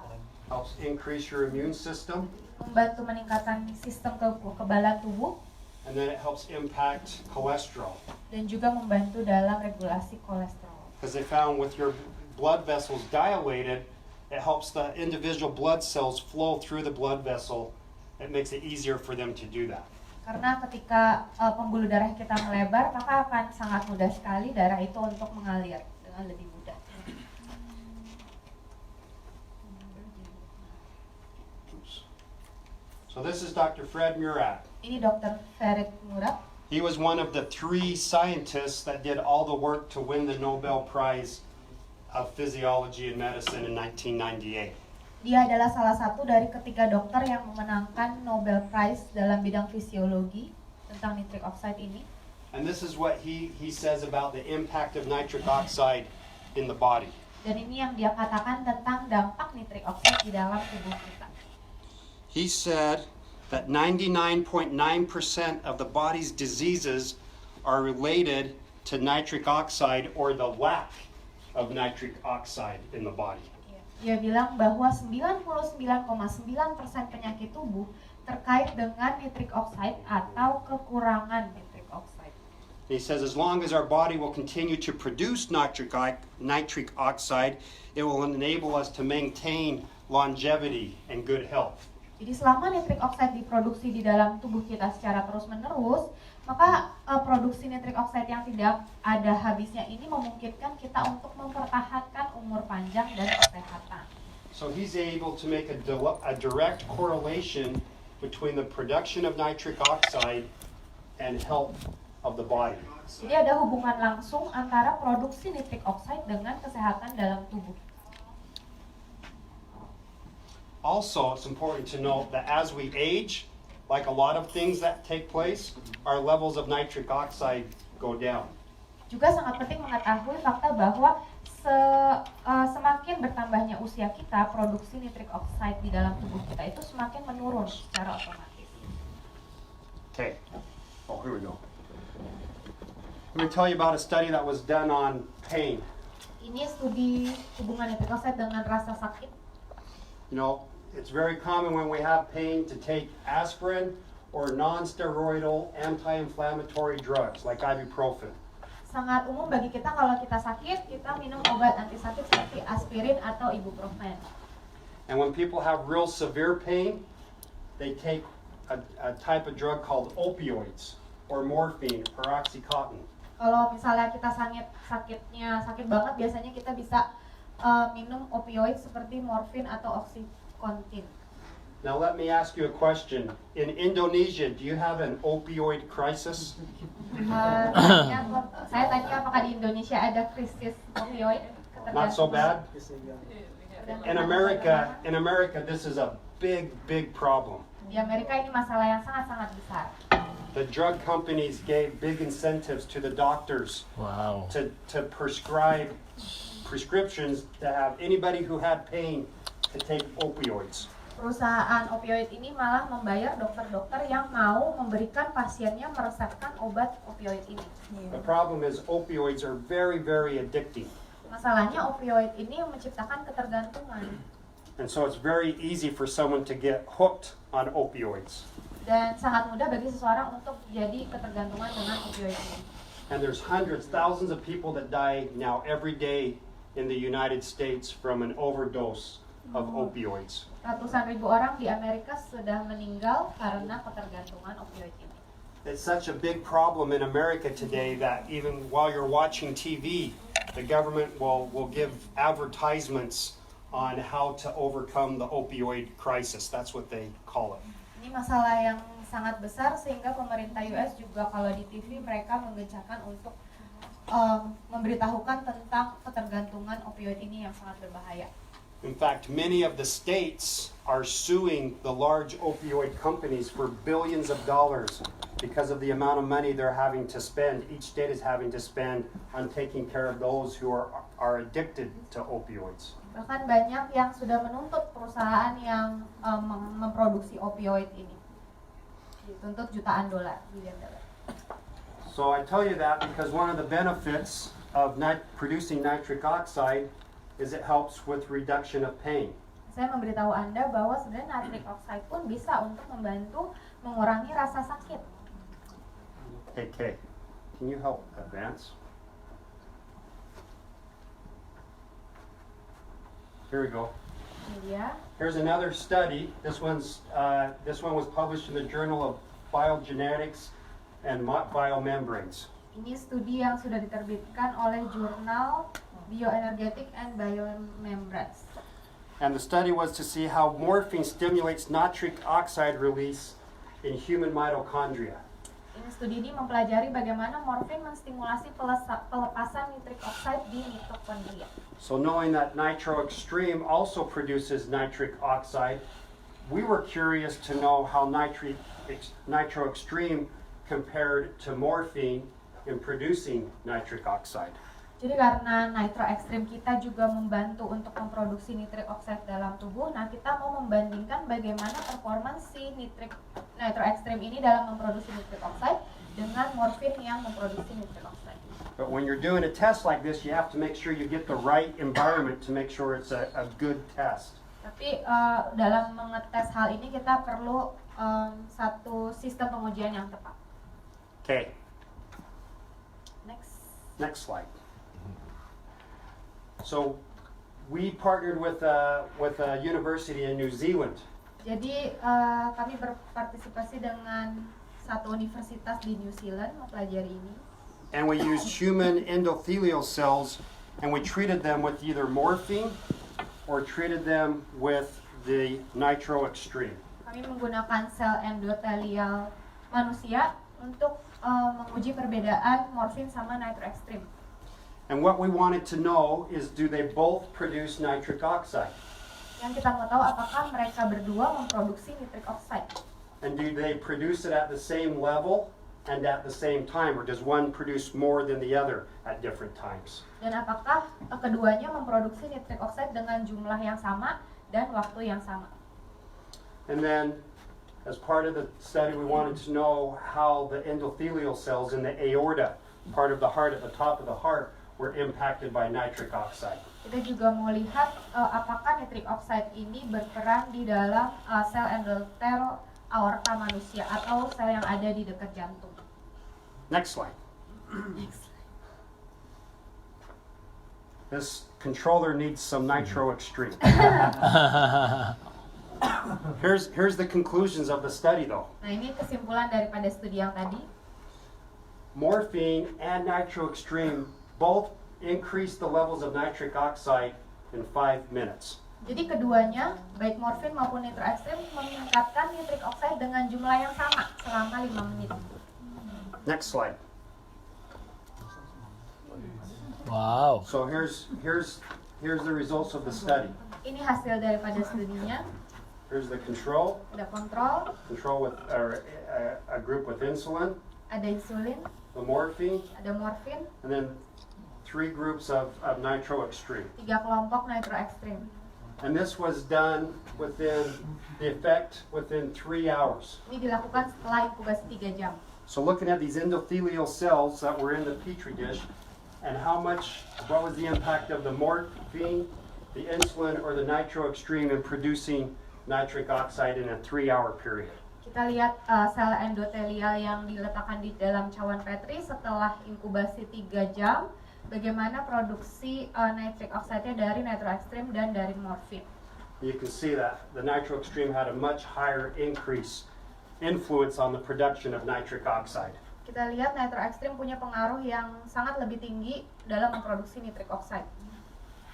Speaker 1: helps increase your immune system,
Speaker 2: membantu meningkatkan sistem kekebalan tubuh,
Speaker 1: and then it helps impact cholesterol.
Speaker 2: dan juga membantu dalam regulasi kolesterol.
Speaker 1: Because they found with your blood vessels dilated, it helps the individual blood cells flow through the blood vessel. It makes it easier for them to do that.
Speaker 2: Karena ketika pembuluh darah kita melebar, maka akan sangat mudah sekali darah itu untuk mengalir dengan lebih mudah.
Speaker 1: So this is Dr. Fred Murat.
Speaker 2: Ini Dr. Fred Murat.
Speaker 1: He was one of the 3 scientists that did all the work to win the Nobel Prize of Physiology and Medicine in 1998.
Speaker 2: Dia adalah salah satu dari ketiga dokter yang memenangkan Nobel Prize dalam bidang fisiologi tentang nitric oxide ini.
Speaker 1: And this is what he says about the impact of nitric oxide in the body.
Speaker 2: Dan ini yang dia katakan tentang dampak nitric oxide di dalam tubuh kita.
Speaker 1: He said that 99.9% of the body's diseases are related to nitric oxide or the lack of nitric oxide in the body.
Speaker 2: Dia bilang bahwa 99,9% penyakit tubuh terkait dengan nitric oxide atau kekurangan nitric oxide.
Speaker 1: He says as long as our body will continue to produce nitric oxide, it will enable us to maintain longevity and good health.
Speaker 2: Jadi selama nitric oxide diproduksi di dalam tubuh kita secara terus-menerus, maka produksi nitric oxide yang tidak ada habisnya ini memungkinkan kita untuk mempertahankan umur panjang dan kesehatan.
Speaker 1: So he's able to make a direct correlation between the production of nitric oxide and health of the body.
Speaker 2: Jadi ada hubungan langsung antara produksi nitric oxide dengan kesehatan dalam tubuh.
Speaker 1: Also, it's important to note that as we age, like a lot of things that take place, our levels of nitric oxide go down.
Speaker 2: Juga sangat penting mengetahui fakta bahwa semakin bertambahnya usia kita, produksi nitric oxide di dalam tubuh kita itu semakin menurun secara otomatis.
Speaker 1: Okay. Oh, here we go. Let me tell you about a study that was done on pain.
Speaker 2: Ini studi hubungan nitric oxide dengan rasa sakit.
Speaker 1: You know, it's very common when we have pain to take aspirin or non-steroidal anti-inflammatory drugs like ibuprofen.
Speaker 2: Sangat umum bagi kita kalau kita sakit, kita minum obat antisakit seperti aspirin atau ibuprofen.
Speaker 1: And when people have real severe pain, they take a type of drug called opioids or morphine or oxycontin.
Speaker 2: Kalau misalnya kita sakit banget, biasanya kita bisa minum opioid seperti morfin atau oxycontin.
Speaker 1: Now let me ask you a question. In Indonesia, do you have an opioid crisis?
Speaker 2: Saya tanya apakah di Indonesia ada krisis opioid?
Speaker 1: Not so bad? In America, this is a big problem.
Speaker 2: Di Amerika ini masalah yang sangat-sangat besar.
Speaker 1: The drug companies gave big incentives to the doctors
Speaker 3: Wow.
Speaker 1: to prescribe prescriptions to have anybody who had pain to take opioids.
Speaker 2: Perusahaan opioid ini malah membayar dokter-dokter yang mau memberikan pasiennya meresepkan obat opioid ini.
Speaker 1: The problem is opioids are very addicting.
Speaker 2: Masalahnya opioid ini menciptakan ketergantungan.
Speaker 1: And so it's very easy for someone to get hooked on opioids.
Speaker 2: Dan sangat mudah bagi seseorang untuk jadi ketergantungan dengan opioid ini.
Speaker 1: And there's hundreds, thousands of people that die now every day in the United States from an overdose of opioids.
Speaker 2: Ratusan ribu orang di Amerika sudah meninggal karena ketergantungan opioid ini.
Speaker 1: It's such a big problem in America today that even while you're watching TV, the government will give advertisements on how to overcome the opioid crisis. That's what they call it.
Speaker 2: Ini masalah yang sangat besar sehingga pemerintah US juga kalau di TV mereka menggencarkan untuk memberitahukan tentang ketergantungan opioid ini yang sangat berbahaya.
Speaker 1: In fact, many of the states are suing the large opioid companies for billions of dollars because of the amount of money they're having to spend. Each state is having to spend on taking care of those who are addicted to opioids.
Speaker 2: Bahkan banyak yang sudah menuntut perusahaan yang memproduksi opioid ini. Dituntut jutaan dolar, miliar dolar.
Speaker 1: So I tell you that because one of the benefits of producing nitric oxide is it helps with reduction of pain.
Speaker 2: Saya memberitahu Anda bahwa sebenarnya nitric oxide pun bisa untuk membantu mengurangi rasa sakit.
Speaker 1: Hey, Kay, can you help advance? Here we go.
Speaker 2: Ini dia.
Speaker 1: Here's another study. This one was published in the Journal of Biogenetics and Biomembranes.
Speaker 2: Ini studi yang sudah diterbitkan oleh jurnal Bioenergetic and Biomembranes.
Speaker 1: And the study was to see how morphing stimulates nitric oxide release in human mitochondria.
Speaker 2: Ini studi ini mempelajari bagaimana morfin menstimulasi pelepasan nitric oxide di mitokondria.
Speaker 1: So knowing that Nitro Xtreme also produces nitric oxide, we were curious to know how Nitro Xtreme compared to morphine in producing nitric oxide.
Speaker 2: Jadi karena Nitro Xtreme kita juga membantu untuk memproduksi nitric oxide dalam tubuh, nah kita mau membandingkan bagaimana performansi Nitro Xtreme ini dalam memproduksi nitric oxide dengan morfin yang memproduksi nitric oxide.
Speaker 1: But when you're doing a test like this, you have to make sure you get the right environment to make sure it's a good test.
Speaker 2: Tapi dalam mengetes hal ini kita perlu satu sistem pengujian yang tepat.
Speaker 1: Okay,
Speaker 2: Next.
Speaker 1: slide. So we partnered with a university in New Zealand
Speaker 2: Jadi kami berpartisipasi dengan satu universitas di New Zealand mempelajari ini.
Speaker 1: And we used human endothelial cells and we treated them with either morphing or treated them with the Nitro Xtreme.
Speaker 2: Kami menggunakan sel endotelial manusia untuk menguji perbedaan morfin sama Nitro Xtreme.
Speaker 1: And what we wanted to know is, do they both produce nitric oxide?
Speaker 2: Yang kita mau tahu apakah mereka berdua memproduksi nitric oxide.
Speaker 1: And do they produce it at the same level and at the same time, or does one produce more than the other at different times?
Speaker 2: Dan apakah keduanya memproduksi nitric oxide dengan jumlah yang sama dan waktu yang sama.
Speaker 1: And then, as part of the study, we wanted to know how the endothelial cells in the aorta, part of the heart at the top of the heart, were impacted by nitric oxide.
Speaker 2: Kita juga mau lihat apakah nitric oxide ini berperan di dalam sel endotel aorta manusia atau sel yang ada di dekat jantung.
Speaker 1: Next slide.
Speaker 2: Next.
Speaker 1: This controller needs some Nitro Xtreme. Here's the conclusions of the study though.
Speaker 2: Nah, ini kesimpulan daripada studi yang tadi.
Speaker 1: Morphine and Nitro Xtreme both increase the levels of nitric oxide in 5 minutes.
Speaker 2: Jadi keduanya, baik morfin maupun nitro ekstrim, meningkatkan nitric oxide dengan jumlah yang sama selama 5 menit.
Speaker 1: Next slide.
Speaker 3: Wow.
Speaker 1: So here's the results of the study.
Speaker 2: Ini hasil daripada studinya.
Speaker 1: Here's the control
Speaker 2: Ada kontrol,
Speaker 1: with a group with insulin,
Speaker 2: ada insulin,
Speaker 1: the morphine,
Speaker 2: ada morfin,
Speaker 1: and then 3 groups of Nitro Xtreme.
Speaker 2: 3 kelompok nitro ekstrim.
Speaker 1: And this was done within 3 hours.
Speaker 2: Ini dilakukan setelah inkubasi 3 jam.
Speaker 1: So looking at these endothelial cells that were in the petri dish, and what was the impact of the morphine, the insulin, or the Nitro Xtreme in producing nitric oxide in a 3-hour period.
Speaker 2: Kita lihat sel endotelial yang diletakkan di dalam cawan Petri setelah inkubasi 3 jam. Bagaimana produksi nitric oxide-nya dari nitro ekstrim dan dari morfin.
Speaker 1: You can see that the Nitro Xtreme had a much higher influence on the production of nitric oxide.
Speaker 2: Kita lihat nitro ekstrim punya pengaruh yang sangat lebih tinggi dalam memproduksi nitric oxide.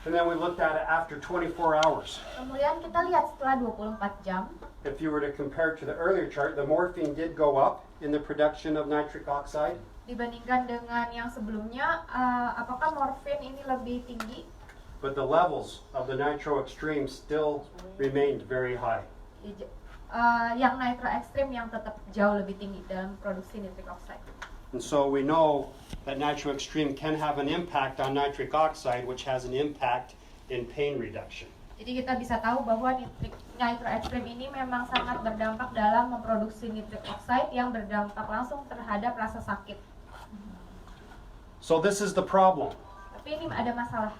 Speaker 1: And then we looked at it after 24 hours.
Speaker 2: Kemudian kita lihat setelah 24 jam.
Speaker 1: If you were to compare to the earlier chart, the morphine did go up in the production of nitric oxide.
Speaker 2: Dibandingkan dengan yang sebelumnya, apakah morfin ini lebih tinggi?
Speaker 1: But the levels of the Nitro Xtreme still remained very high.
Speaker 2: Yang nitro ekstrim yang tetap jauh lebih tinggi dalam produksi nitric oxide.
Speaker 1: And so we know that Nitro Xtreme can have an impact on nitric oxide, which has an impact in pain reduction.
Speaker 2: Jadi kita bisa tahu bahwa nitro ekstrim ini memang sangat berdampak dalam memproduksi nitric oxide yang berdampak langsung terhadap rasa sakit.
Speaker 1: So this is the problem.
Speaker 2: Tapi ini ada masalah.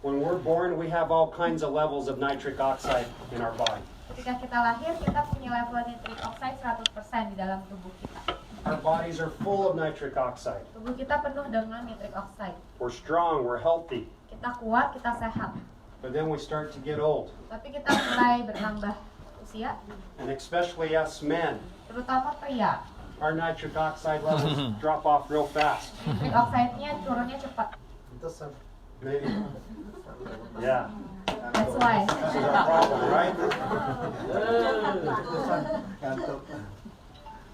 Speaker 1: When we're born, we have all kinds of levels of nitric oxide in our body.
Speaker 2: Ketika kita lahir, kita punya level nitric oxide 100% di dalam tubuh kita.
Speaker 1: Our bodies are full of nitric oxide.
Speaker 2: Tubuh kita penuh dengan nitric oxide.
Speaker 1: We're strong, we're healthy.
Speaker 2: Kita kuat, kita sehat.
Speaker 1: But then we start to get old.
Speaker 2: Tapi kita mulai bertambah usia,
Speaker 1: And especially us men,
Speaker 2: terutama pria.
Speaker 1: our nitric oxide levels drop off real fast.
Speaker 2: Nitric oxide-nya turunnya cepat.
Speaker 1: Maybe. Yeah.
Speaker 2: That's why.
Speaker 1: This is our problem, right?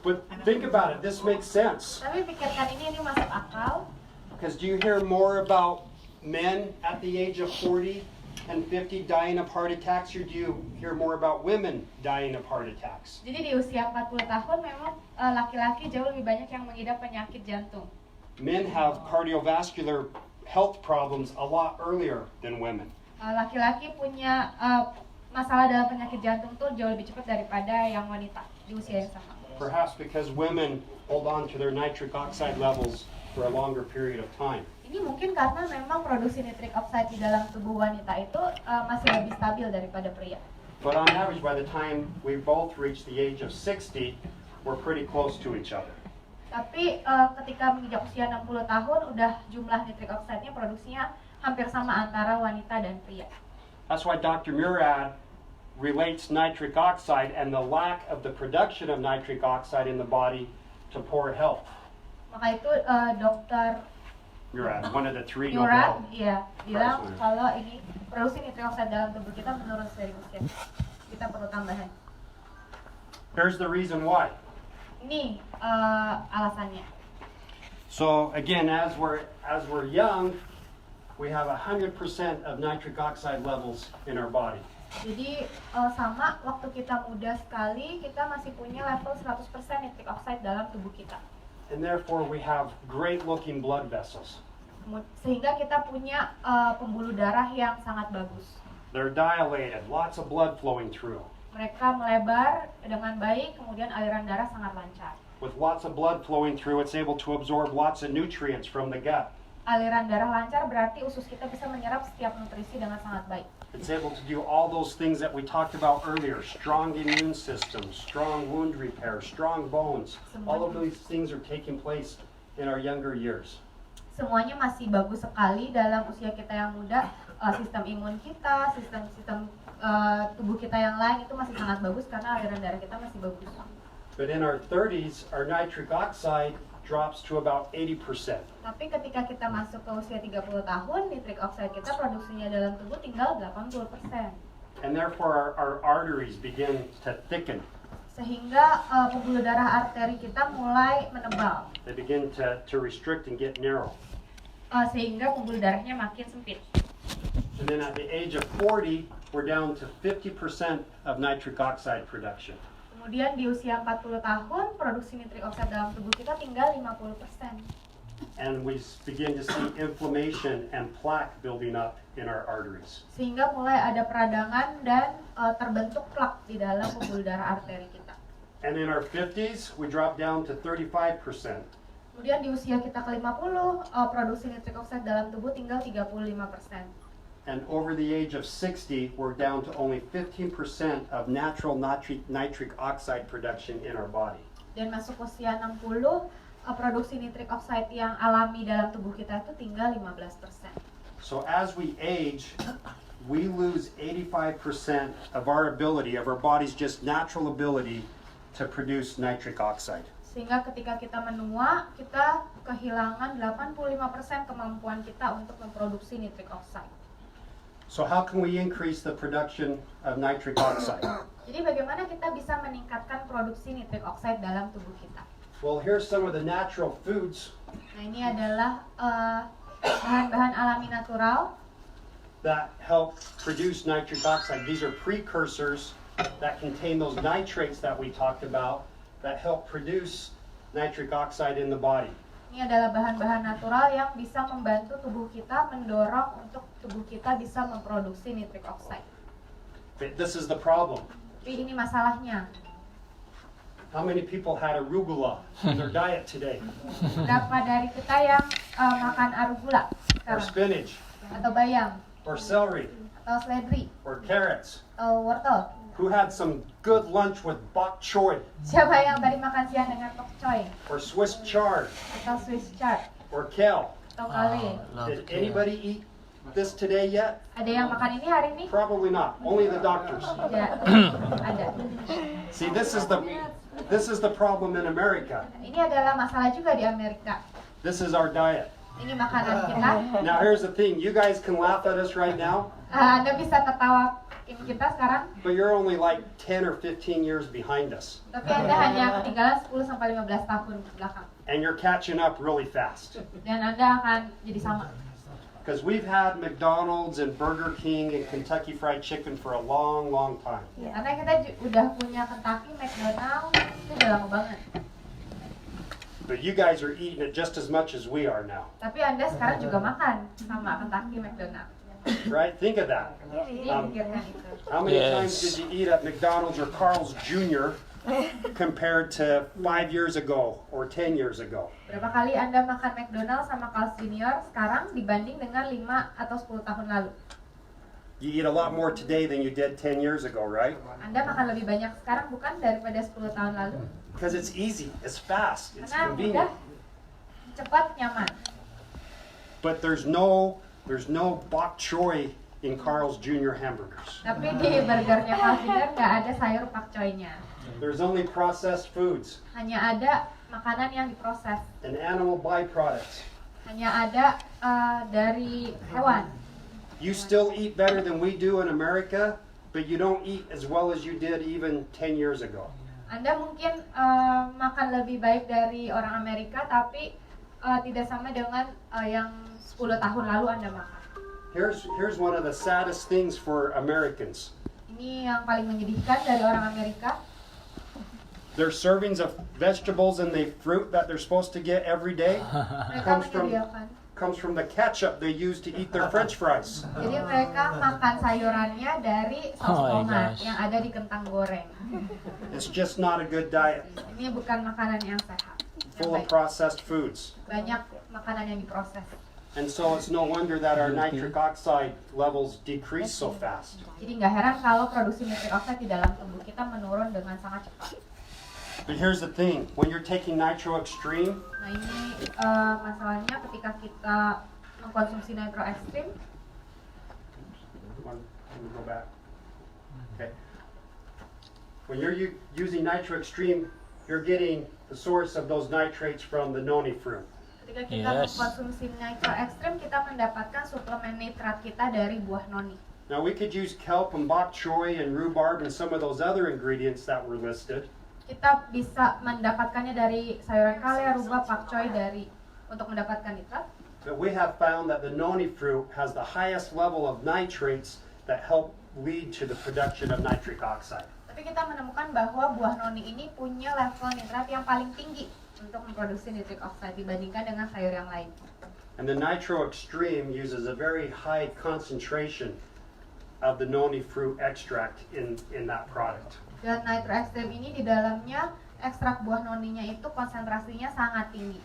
Speaker 1: But think about it, this makes sense.
Speaker 2: Tapi pikirkan ini masuk akal.
Speaker 1: Because do you hear more about men at the age of 40 and 50 dying of heart attacks, or do you hear more about women dying of heart attacks?
Speaker 2: Jadi di usia 40 tahun memang laki-laki jauh lebih banyak yang mengidap penyakit jantung.
Speaker 1: Men have cardiovascular health problems a lot earlier than women.
Speaker 2: Laki-laki punya masalah dalam penyakit jantung tuh jauh lebih cepat daripada yang wanita di usia yang sama.
Speaker 1: Perhaps because women hold on to their nitric oxide levels for a longer period of time.
Speaker 2: Ini mungkin karena memang produksi nitric oxide di dalam tubuh wanita itu masih lebih stabil daripada pria.
Speaker 1: But on average, by the time we both reach the age of 60, we're pretty close to each other.
Speaker 2: Tapi ketika menginjak usia 60 tahun, udah jumlah nitric oxide-nya produksinya hampir sama antara wanita dan pria.
Speaker 1: That's why Dr. Murad relates nitric oxide and the lack of the production of nitric oxide in the body to poor health.
Speaker 2: Maka itu dokter
Speaker 1: Murad, one of the three
Speaker 2: Murad
Speaker 1: Nobel.
Speaker 2: ya bilang
Speaker 1: Prize winner.
Speaker 2: kalau ini produksi nitric oxide dalam tubuh kita menurun seiring usia. Kita perlu tambahan.
Speaker 1: Here's the reason why.
Speaker 2: Ini alasannya.
Speaker 1: So again, as we're young, we have 100% of nitric oxide levels in our body.
Speaker 2: Jadi sama waktu kita muda sekali kita masih punya level 100% nitric oxide dalam tubuh kita.
Speaker 1: And therefore we have great looking blood vessels.
Speaker 2: Sehingga kita punya pembuluh darah yang sangat bagus.
Speaker 1: They're dilated, lots of blood flowing through.
Speaker 2: Mereka melebar dengan baik, kemudian aliran darah sangat lancar.
Speaker 1: With lots of blood flowing through, it's able to absorb lots of nutrients from the gut.
Speaker 2: Aliran darah lancar berarti usus kita bisa menyerap setiap nutrisi dengan sangat baik.
Speaker 1: It's able to do all those things that we talked about earlier. Strong immune system, strong wound repair, strong bones. All of these things are taking place in our younger years.
Speaker 2: Semuanya masih bagus sekali dalam usia kita yang muda. Sistem imun kita, sistem tubuh kita yang lain itu masih sangat bagus karena aliran darah kita masih bagus.
Speaker 1: But in our 30s, our nitric oxide drops to about 80%.
Speaker 2: Tapi ketika kita masuk ke usia 30 tahun, nitric oxide kita produksinya dalam tubuh tinggal 80%.
Speaker 1: And therefore our arteries begin to thicken.
Speaker 2: Sehingga pembuluh darah arteri kita mulai menebal.
Speaker 1: They begin to restrict and get narrow.
Speaker 2: Sehingga pembuluh darahnya makin sempit.
Speaker 1: And then at the age of 40, we're down to 50% of nitric oxide production.
Speaker 2: Kemudian di usia 40 tahun, produksi nitric oxide dalam tubuh kita tinggal 50%.
Speaker 1: And we begin to see inflammation and plaque building up in our arteries.
Speaker 2: Sehingga mulai ada peradangan dan terbentuk plak di dalam pembuluh darah arteri kita.
Speaker 1: And in our 50s, we drop down to 35%.
Speaker 2: Kemudian di usia kita ke-50, produksi nitric oxide dalam tubuh tinggal 35%.
Speaker 1: And over the age of 60, we're down to only 15% of natural nitric oxide production in our body.
Speaker 2: Dan masuk usia 60, produksi nitric oxide yang alami dalam tubuh kita itu tinggal 15%.
Speaker 1: So as we age, we lose 85% of our ability, of our body's just natural ability to produce nitric oxide.
Speaker 2: Sehingga ketika kita menua, kita kehilangan 85% kemampuan kita untuk memproduksi nitric oxide.
Speaker 1: So how can we increase the production of nitric oxide?
Speaker 2: Jadi bagaimana kita bisa meningkatkan produksi nitric oxide dalam tubuh kita?
Speaker 1: Well, here's some of the natural foods
Speaker 2: Nah, ini adalah bahan-bahan alami natural
Speaker 1: that help produce nitric oxide. These are precursors that contain those nitrates that we talked about that help produce nitric oxide in the body.
Speaker 2: Ini adalah bahan-bahan natural yang bisa membantu tubuh kita, mendorong untuk tubuh kita bisa memproduksi nitric oxide.
Speaker 1: But this is the problem.
Speaker 2: Tapi ini masalahnya.
Speaker 1: How many people had arugula in their diet today?
Speaker 2: Berapa dari kita yang makan arugula
Speaker 1: Or
Speaker 2: sekarang?
Speaker 1: spinach?
Speaker 2: Atau bayam?
Speaker 1: Or celery?
Speaker 2: Atau seledri?
Speaker 1: Or carrots?
Speaker 2: Atau wortel?
Speaker 1: Who had some good lunch with bok choy?
Speaker 2: Siapa yang tadi makan siang dengan bok choy?
Speaker 1: Or Swiss chard?
Speaker 2: Atau Swiss chard?
Speaker 1: Or kale?
Speaker 2: Atau kale?
Speaker 1: Did anybody eat this today yet?
Speaker 2: Ada yang makan ini hari ini?
Speaker 1: Probably not. Only the doctors.
Speaker 2: Ya, ada.
Speaker 1: See, this is the problem in America.
Speaker 2: Ini adalah masalah juga di Amerika.
Speaker 1: This is our diet.
Speaker 2: Ini makanan kita.
Speaker 1: Now here's the thing. You guys can laugh at us right now,
Speaker 2: Anda bisa ketawa kita sekarang,
Speaker 1: but you're only like 10 or 15 years behind us.
Speaker 2: tapi Anda hanya ketinggalan 10 sampai 15 tahun ke belakang.
Speaker 1: And you're catching up really fast.
Speaker 2: Dan Anda akan jadi sama.
Speaker 1: Because we've had McDonald's and Burger King and Kentucky Fried Chicken for a long, long time.
Speaker 2: Karena kita udah punya Kentucky, McDonald, itu udah lama banget.
Speaker 1: But you guys are eating it just as much as we are now.
Speaker 2: Tapi Anda sekarang juga makan sama Kentucky, McDonald.
Speaker 1: Right? Think of that.
Speaker 2: Jadi pikirkan itu.
Speaker 1: How many
Speaker 3: Yes.
Speaker 1: times did you eat at McDonald's or Carl's Jr. compared to 5 years ago or 10 years ago?
Speaker 2: Berapa kali Anda makan McDonald sama Carl's Jr. sekarang dibanding dengan 5 atau 10 tahun lalu?
Speaker 1: You eat a lot more today than you did 10 years ago, right?
Speaker 2: Anda makan lebih banyak sekarang bukan daripada 10 tahun lalu?
Speaker 1: Because it's easy, it's fast, it's
Speaker 2: Karena mudah,
Speaker 1: convenient.
Speaker 2: cepat, nyaman.
Speaker 1: But there's no bok choy in Carl's Jr. hamburgers.
Speaker 2: Tapi di burgernya Carl Jr. nggak ada sayur pakcoynya.
Speaker 1: There's only processed foods
Speaker 2: Hanya ada makanan yang diproses.
Speaker 1: and animal byproducts.
Speaker 2: Hanya ada dari hewan.
Speaker 1: You still eat better than we do in America, but you don't eat as well as you did even 10 years ago.
Speaker 2: Anda mungkin makan lebih baik dari orang Amerika, tapi tidak sama dengan yang 10 tahun lalu Anda makan.
Speaker 1: Here's one of the saddest things for Americans.
Speaker 2: Ini yang paling menyedihkan dari orang Amerika.
Speaker 1: Their servings of vegetables and the fruit that they're supposed to get every day
Speaker 2: Mereka menyediakan.
Speaker 1: comes from the ketchup they use to eat their French fries.
Speaker 2: Jadi mereka makan sayurannya dari saus
Speaker 3: Oh my
Speaker 2: tomat
Speaker 3: gosh.
Speaker 2: yang ada di kentang goreng.
Speaker 1: It's just not a good diet.
Speaker 2: Ini bukan makanan yang sehat. Yang
Speaker 1: Full of
Speaker 2: baik.
Speaker 1: processed foods.
Speaker 2: Banyak makanan yang diproses.
Speaker 1: And so it's no wonder that our nitric oxide levels decrease so fast.
Speaker 2: Jadi nggak heran kalau produksi nitric oxide di dalam tubuh kita menurun dengan sangat cepat.
Speaker 1: But here's the thing, when you're taking Nitro Xtreme,
Speaker 2: Nah ini masalahnya ketika kita mengkonsumsi Nitro Xtreme.
Speaker 1: let me go back. Okay. When you're using Nitro Xtreme, you're getting the source of those nitrates from the noni fruit.
Speaker 2: Ketika kita
Speaker 3: Yes.
Speaker 2: mengkonsumsi Nitro Xtreme, kita mendapatkan suplemen nitrat kita dari buah noni.
Speaker 1: Now we could use kelp and bok choy and rhubarb and some of those other ingredients that were listed.
Speaker 2: Kita bisa mendapatkannya dari sayuran kale, rhubarb, pakcoy untuk mendapatkan nitrat.
Speaker 1: But we have found that the noni fruit has the highest level of nitrates that help lead to the production of nitric oxide.
Speaker 2: Tapi kita menemukan bahwa buah noni ini punya level nitrat yang paling tinggi untuk memproduksi nitric oxide dibandingkan dengan sayur yang lain.
Speaker 1: And the Nitro Xtreme uses a very high concentration of the noni fruit extract in that product.
Speaker 2: Dan Nitro Xtreme ini di dalamnya ekstrak buah noninya itu konsentrasinya sangat tinggi.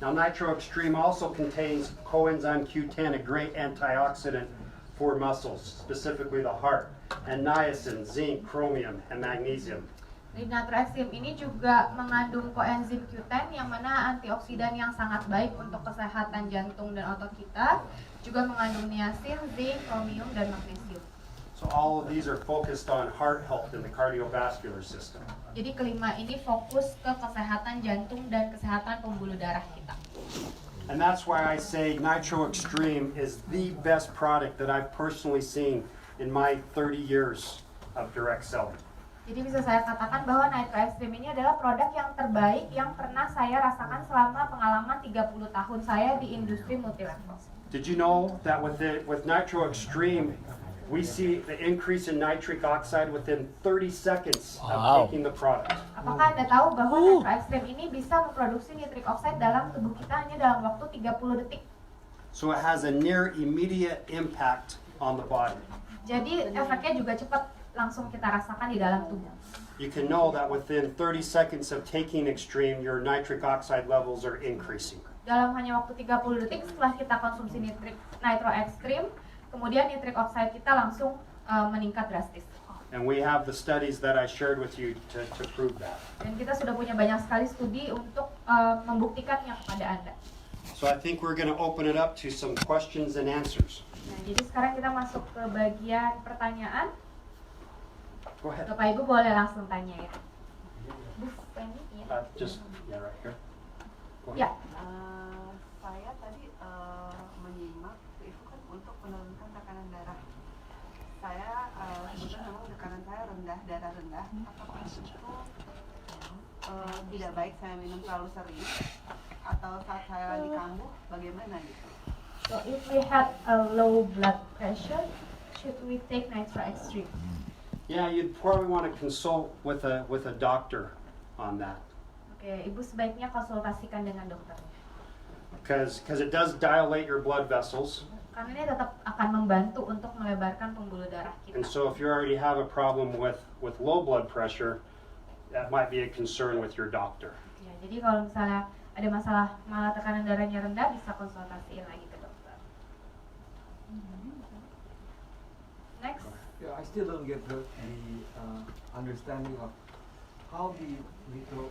Speaker 1: Now Nitro Xtreme also contains Coenzyme Q10, a great antioxidant for muscles, specifically the heart, and niacin, zinc, chromium, and magnesium.
Speaker 2: Di Nitro Xtreme ini juga mengandung Coenzyme Q10 yang mana antioksidan yang sangat baik untuk kesehatan jantung dan otot kita, juga mengandung niacin, zinc, chromium, dan magnesium.
Speaker 1: So all of these are focused on heart health and the cardiovascular system.
Speaker 2: Jadi kelima ini fokus ke kesehatan jantung dan kesehatan pembuluh darah kita.
Speaker 1: And that's why I say Nitro Xtreme is the best product that I've personally seen in my 30 years of direct selling.
Speaker 2: Jadi bisa saya katakan bahwa Nitro Xtreme ini adalah produk yang terbaik yang pernah saya rasakan selama pengalaman 30 tahun saya di industri multilevel.
Speaker 1: Did you know that with Nitro Xtreme, we see the increase in nitric oxide within 30 seconds
Speaker 3: Wow.
Speaker 1: of taking the product?
Speaker 2: Apakah Anda tahu bahwa Nitro Xtreme ini bisa memproduksi nitric oxide dalam tubuh kita hanya dalam waktu 30 detik?
Speaker 1: So it has a near immediate impact on the body.
Speaker 2: Jadi efeknya juga cepat langsung kita rasakan di dalam tubuh.
Speaker 1: You can know that within 30 seconds of taking Xtreme, your nitric oxide levels are increasing.
Speaker 2: Dalam hanya waktu 30 detik setelah kita konsumsi Nitro Xtreme, kemudian nitric oxide kita langsung meningkat drastis.
Speaker 1: And we have the studies that I shared with you to prove that.
Speaker 2: Dan kita sudah punya banyak sekali studi untuk membuktikannya kepada Anda.
Speaker 1: So I think we're going to open it up to some questions and answers.
Speaker 2: Nah, jadi sekarang kita masuk ke bagian pertanyaan.
Speaker 1: Go ahead.
Speaker 2: Bapak Ibu boleh langsung tanya ya. Bu, Penny, ya.
Speaker 1: Just, yeah, right here. Go ahead.
Speaker 2: Ya,
Speaker 4: Saya tadi menyimak itu kan untuk menurunkan tekanan darah. Saya sebetulnya memang tekanan saya rendah, darah rendah. Apakah itu tidak baik saya minum terlalu sering? Atau saat saya lagi kambuh, bagaimana gitu?
Speaker 2: so if we have a low blood pressure, should we take Nitro Xtreme?
Speaker 1: Yeah, you'd probably want to consult with a doctor on that.
Speaker 2: Oke, Ibu sebaiknya konsultasikan dengan dokter.
Speaker 1: Because it does dilate your blood vessels.
Speaker 2: Karena ini tetap akan membantu untuk melebarkan pembuluh darah kita.
Speaker 1: And so if you already have a problem with low blood pressure, that might be a concern with your doctor.
Speaker 2: Ya, jadi kalau misalnya ada masalah malah tekanan darahnya rendah, bisa konsultasiin lagi ke dokter. Next.
Speaker 5: Yeah, I still don't get the understanding of how the Nitro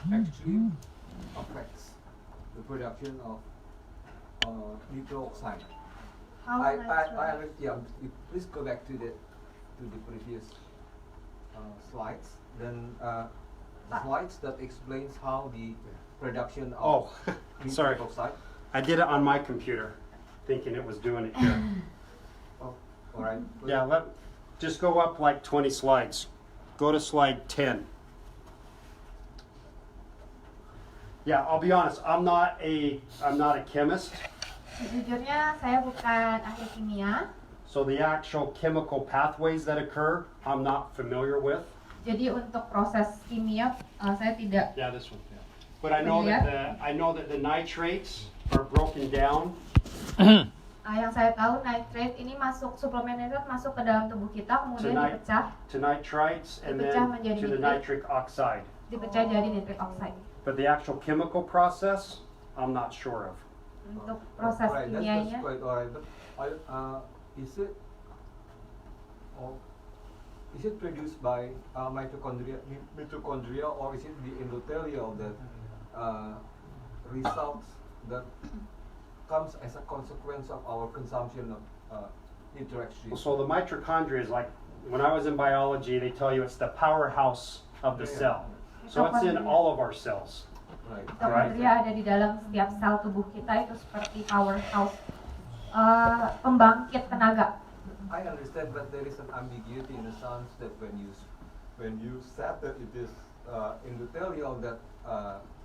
Speaker 5: Xtreme affects the production of Nitro Oxide.
Speaker 2: How natural?
Speaker 5: Yeah. Please go back to the previous slides. Then slides that explains how the production of
Speaker 1: Oh, sorry.
Speaker 5: nitric oxide.
Speaker 1: I did it on my computer, thinking it was doing it here.
Speaker 5: Oh, all right.
Speaker 1: Yeah, just go up like 20 slides. Go to slide 10. Yeah, I'll be honest, I'm not a chemist,
Speaker 2: Sejujurnya saya bukan ahli kimia,
Speaker 1: so the actual chemical pathways that occur, I'm not familiar with.
Speaker 2: jadi untuk proses kimia saya tidak.
Speaker 1: Yeah, this one. Yeah. But I know that the nitrates are broken down
Speaker 2: Yang saya tahu nitrate ini masuk, suplemen nitrate masuk ke dalam tubuh kita, kemudian dipecah
Speaker 1: to nitrites and then to the nitric oxide.
Speaker 2: dipecah jadi nitric oxide.
Speaker 1: But the actual chemical process, I'm not sure of.
Speaker 2: Untuk proses
Speaker 5: Alright,
Speaker 2: kimianya,
Speaker 5: that's quite alright. But is it produced by mitochondria, or is it the endothelial that results that comes as a consequence of our consumption of Nitro Xtreme?
Speaker 1: So the mitochondria is like, when I was in biology, they tell you it's the powerhouse of the cell. So it's in all of our cells.
Speaker 5: Right.
Speaker 2: mitokondria ada di dalam setiap sel tubuh kita, itu seperti powerhouse, pembangkit tenaga.
Speaker 5: I understand, but there is an ambiguity in the sense that when you said that it is endothelial that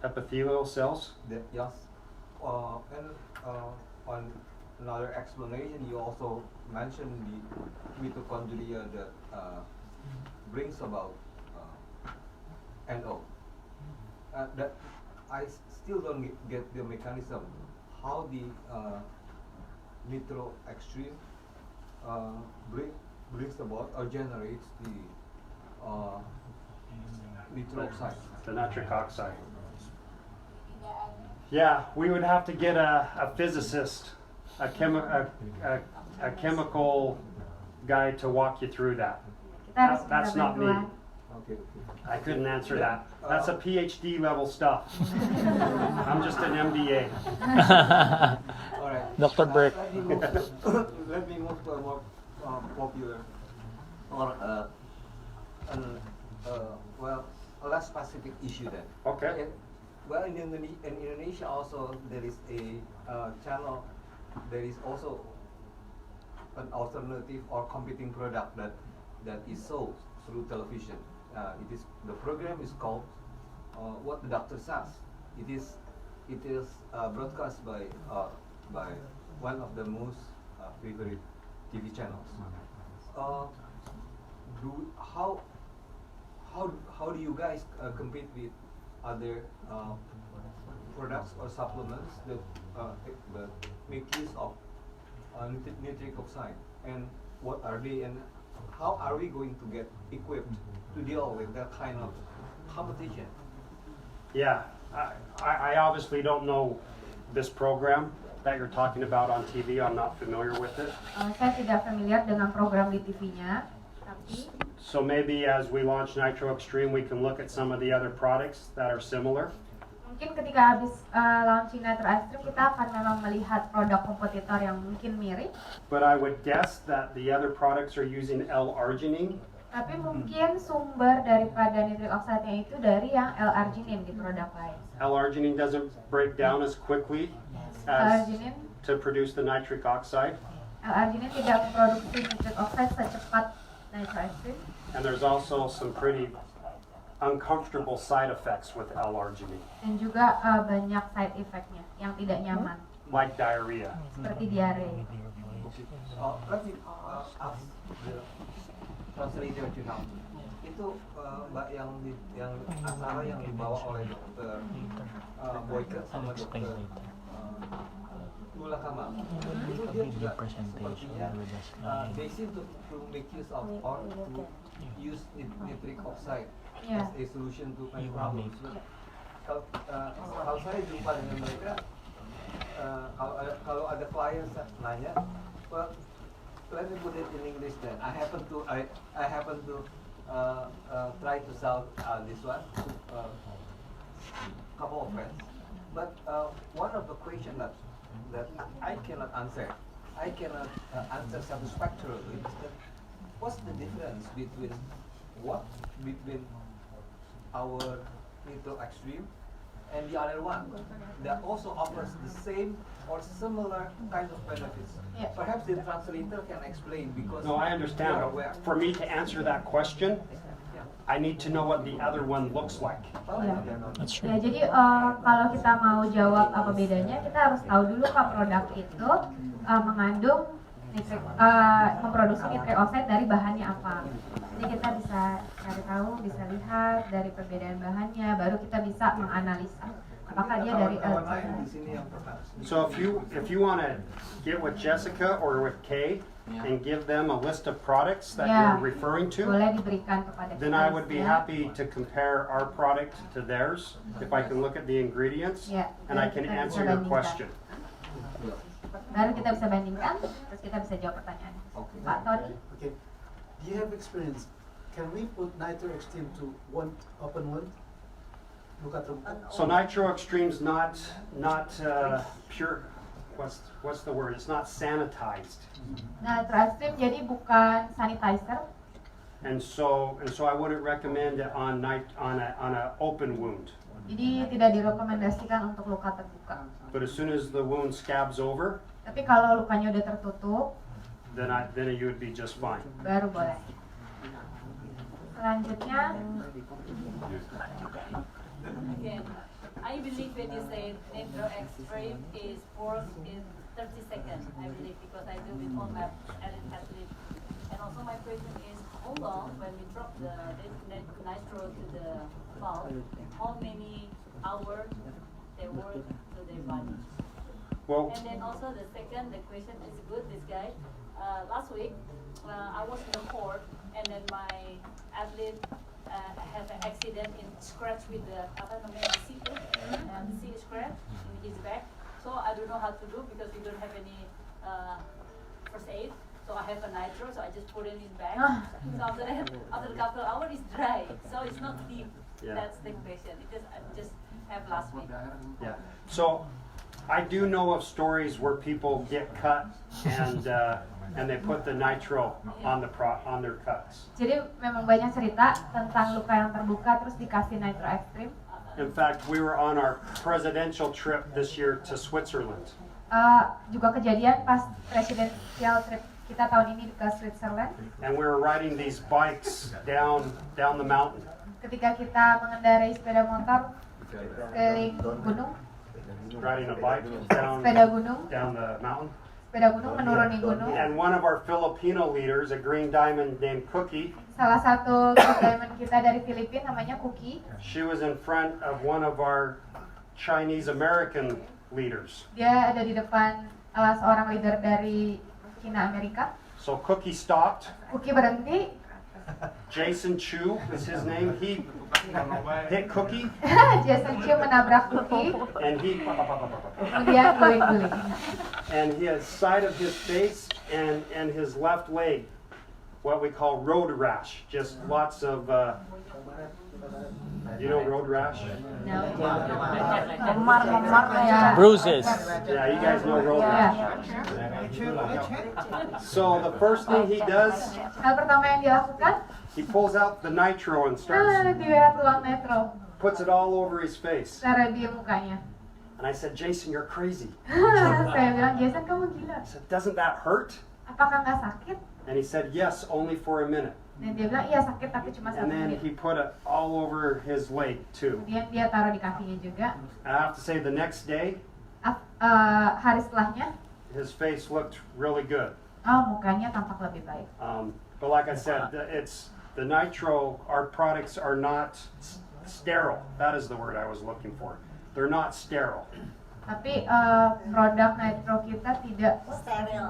Speaker 1: Epithelial cells.
Speaker 5: yes, and on another explanation you also mentioned the mitochondria that brings about NO. That I still don't get the mechanism how the Nitro Xtreme brings about or generates the nitro oxide.
Speaker 1: The nitric oxide. Yeah, we would have to get a physicist, a chemical guy to walk you through that.
Speaker 2: Kita harus
Speaker 1: That's
Speaker 2: minta
Speaker 1: not me.
Speaker 2: bantuan.
Speaker 5: Okay.
Speaker 1: I couldn't answer that. That's a PhD level stuff. I'm just an MBA.
Speaker 5: All right.
Speaker 3: Dr. Burke.
Speaker 5: Let me move to a more popular or a less specific issue then.
Speaker 1: Okay.
Speaker 5: Well, in Indonesia also there is a channel. There is also an alternative or competing product that is sold through television. The program is called What the Doctor Says. It is broadcast by one of the most favorite TV channels. How do you guys compete with other products or supplements that make use of nitric oxide, and what are they, and how are we going to get equipped to deal with that kind of competition?
Speaker 1: Yeah, I obviously don't know this program that you're talking about on TV. I'm not familiar with it.
Speaker 2: Saya tidak familiar dengan program di TV-nya, tapi
Speaker 1: So maybe as we launch Nitro Xtreme, we can look at some of the other products that are similar.
Speaker 2: mungkin ketika habis launching Nitro Xtreme kita akan memang melihat produk kompetitor yang mungkin mirip,
Speaker 1: But I would guess that the other products are using L-arginine.
Speaker 2: tapi mungkin sumber daripada nitric oxide-nya itu dari yang L-arginine di produk lain.
Speaker 1: L-arginine doesn't break down as quickly as
Speaker 2: L-arginine
Speaker 1: to produce the nitric oxide.
Speaker 2: L-arginine tidak memproduksi nitric oxide secepat Nitro Xtreme.
Speaker 1: And there's also some pretty uncomfortable side effects with L-arginine,
Speaker 2: Dan juga banyak side effect-nya yang tidak nyaman,
Speaker 1: like diarrhea.
Speaker 2: seperti diare.
Speaker 5: Let me ask the translator to now. Itu mbak yang acara yang dibawa oleh dokter Boyke sama dokter Lula Kamal. Itu dia juga sepertinya they seem to make use of or to use nitric oxide as a solution to many problems. Kalau saya jumpa dengan mereka, kalau ada klien nanya, well, let me put it in English then. I happen to try to sell this one to couple of friends. But one of the questions that I cannot answer I cannot answer satisfactorily is that what's the difference between our Nitro Xtreme and the other one that also offers the same or similar kind of benefits.
Speaker 2: Yeah.
Speaker 5: Perhaps the translator can explain because
Speaker 1: No, I understand,
Speaker 5: you are
Speaker 1: but
Speaker 5: aware.
Speaker 1: for me to answer that question,
Speaker 5: Yeah.
Speaker 1: I need to know what the other one looks like.
Speaker 5: Oh,
Speaker 2: Yeah.
Speaker 5: no.
Speaker 3: That's true.
Speaker 2: Ya, jadi kalau kita mau jawab apa bedanya, kita harus tahu dulu Pak produk itu mengandung memproduksi nitric oxide dari bahannya apa. Jadi kita bisa cari tahu, bisa lihat dari perbedaan bahannya, baru kita bisa menganalisa apakah dia dari
Speaker 5: Kawan-kawan di sini yang pernah.
Speaker 1: So if you want to get with Jessica or with Kay and give them a list of products that
Speaker 2: Yeah.
Speaker 1: you're referring to,
Speaker 2: boleh diberikan kepada
Speaker 1: then
Speaker 2: kita
Speaker 1: I would be
Speaker 2: ya.
Speaker 1: happy to compare our product to theirs if I can look at the ingredients
Speaker 2: Yeah,
Speaker 1: and I
Speaker 2: dan
Speaker 1: can
Speaker 2: kita bisa
Speaker 1: answer your
Speaker 2: bandingkan.
Speaker 1: question.
Speaker 2: Baru kita bisa bandingkan, terus kita bisa jawab pertanyaan.
Speaker 5: Okay.
Speaker 2: Pak Tony,
Speaker 6: Okay. Do you have experience? Can we put Nitro Xtreme to one open wound? Luka terbuka.
Speaker 1: So Nitro Xtreme's not pure. What's the word? It's not sanitized,
Speaker 2: Nitro Xtreme jadi bukan sanitizer,
Speaker 1: and so I wouldn't recommend it on a open wound.
Speaker 2: jadi tidak direkomendasikan untuk luka terbuka.
Speaker 1: But as soon as the wound scabs over,
Speaker 2: Tapi kalau lukanya udah tertutup,
Speaker 1: then you would be just fine.
Speaker 2: baru boleh. Selanjutnya,
Speaker 7: Again, I believe when you say Nitro Xtreme is works in 30 seconds, I believe, because I do with all my athletes. And also my question is, how long when we drop the nitro to the valve, how many hours they work to their body?
Speaker 1: Well,
Speaker 7: And then also the question is good, this guy. Last week, I was in the court, and then my athlete had an accident in scratch with the C scratch in his back. So I don't know how to do because we don't have any first aid. So I have a nitro, so I just put it in back. So after that, after a couple of hours, it's dry. So it's not deep.
Speaker 1: Yeah.
Speaker 7: That's the question. I just have last week.
Speaker 1: yeah. So I do know of stories where people get cut and they put the nitro on their cuts.
Speaker 2: jadi memang banyak cerita tentang luka yang terbuka terus dikasih Nitro Xtreme.
Speaker 1: In fact, we were on our presidential trip this year to Switzerland.
Speaker 2: Juga kejadian pas presidential trip kita tahun ini ke Switzerland.
Speaker 1: And we were riding these bikes down the mountain.
Speaker 2: Ketika kita mengendarai sepeda motor keliling gunung,
Speaker 1: Riding a bike down
Speaker 2: sepeda gunung,
Speaker 1: the mountain.
Speaker 2: sepeda gunung menuruni gunung.
Speaker 1: And one of our Filipino leaders, a green diamond named Cookie,
Speaker 2: Salah satu diamond kita dari Filipina namanya Cookie.
Speaker 1: she was in front of one of our Chinese American leaders.
Speaker 2: Dia ada di depan seorang leader dari Cina Amerika.
Speaker 1: So Cookie stopped.
Speaker 2: Cookie berhenti.
Speaker 1: Jason Chu is his name. He hit Cookie
Speaker 2: Jason Chu menabrak Cookie.
Speaker 1: and he
Speaker 2: Kemudian guling-guling.
Speaker 1: and his side of his face and his left leg, what we call road rash, just lots of you know road rash?
Speaker 2: Ya.
Speaker 3: Bruises.
Speaker 1: Yeah, you guys know road
Speaker 2: Ya.
Speaker 1: rash. So the first thing he does,
Speaker 2: Hal pertama yang dilakukan,
Speaker 1: he pulls out the nitro and starts
Speaker 2: dia tuang nitro
Speaker 1: puts it all over his face.
Speaker 2: secara di mukanya.
Speaker 1: And I said, Jason, you're crazy.
Speaker 2: Saya bilang, Jason kamu gila.
Speaker 1: I said, doesn't that hurt?
Speaker 2: Apakah nggak sakit?
Speaker 1: And he said, yes, only for a minute.
Speaker 2: Dan dia bilang, iya sakit tapi cuma 1
Speaker 1: And then
Speaker 2: menit.
Speaker 1: he put it all over his leg too.
Speaker 2: Kemudian dia taruh di kakinya juga.
Speaker 1: And I have to say, the next day,
Speaker 2: Hari setelahnya,
Speaker 1: his face looked really good.
Speaker 2: mukanya tampak lebih baik.
Speaker 1: But like I said, it's the nitro. Our products are not sterile. That is the word I was looking for. They're not sterile.
Speaker 2: Tapi produk nitro kita tidak steril,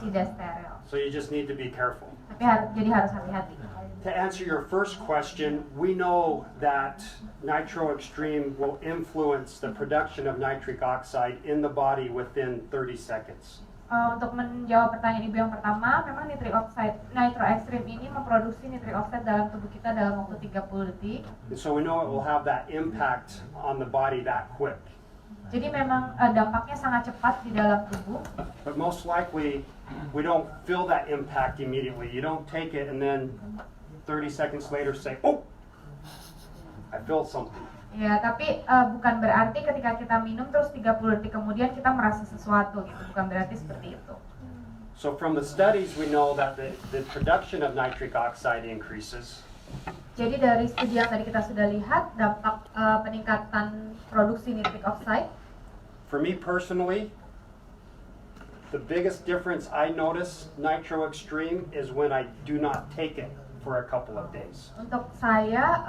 Speaker 2: tidak steril.
Speaker 1: So you just need to be careful.
Speaker 2: Tapi jadi harus hati-hati.
Speaker 1: To answer your first question, we know that Nitro Xtreme will influence the production of nitric oxide in the body within 30 seconds.
Speaker 2: Untuk menjawab pertanyaan ibu yang pertama, memang Nitro Xtreme ini memproduksi nitric oxide dalam tubuh kita dalam waktu 30 detik.
Speaker 1: And so we know it will have that impact on the body that quick.
Speaker 2: Jadi memang dampaknya sangat cepat di dalam tubuh.
Speaker 1: But most likely, we don't feel that impact immediately. You don't take it and then 30 seconds later say, oh, I feel something.
Speaker 2: Ya, tapi bukan berarti ketika kita minum terus 30 detik kemudian kita merasa sesuatu gitu. Bukan berarti seperti itu.
Speaker 1: So from the studies, we know that the production of nitric oxide increases.
Speaker 2: Jadi dari studi yang tadi kita sudah lihat, dampak peningkatan produksi nitric oxide.
Speaker 1: For me personally, the biggest difference I notice Nitro Xtreme is when I do not take it for a couple of days.
Speaker 2: Untuk saya,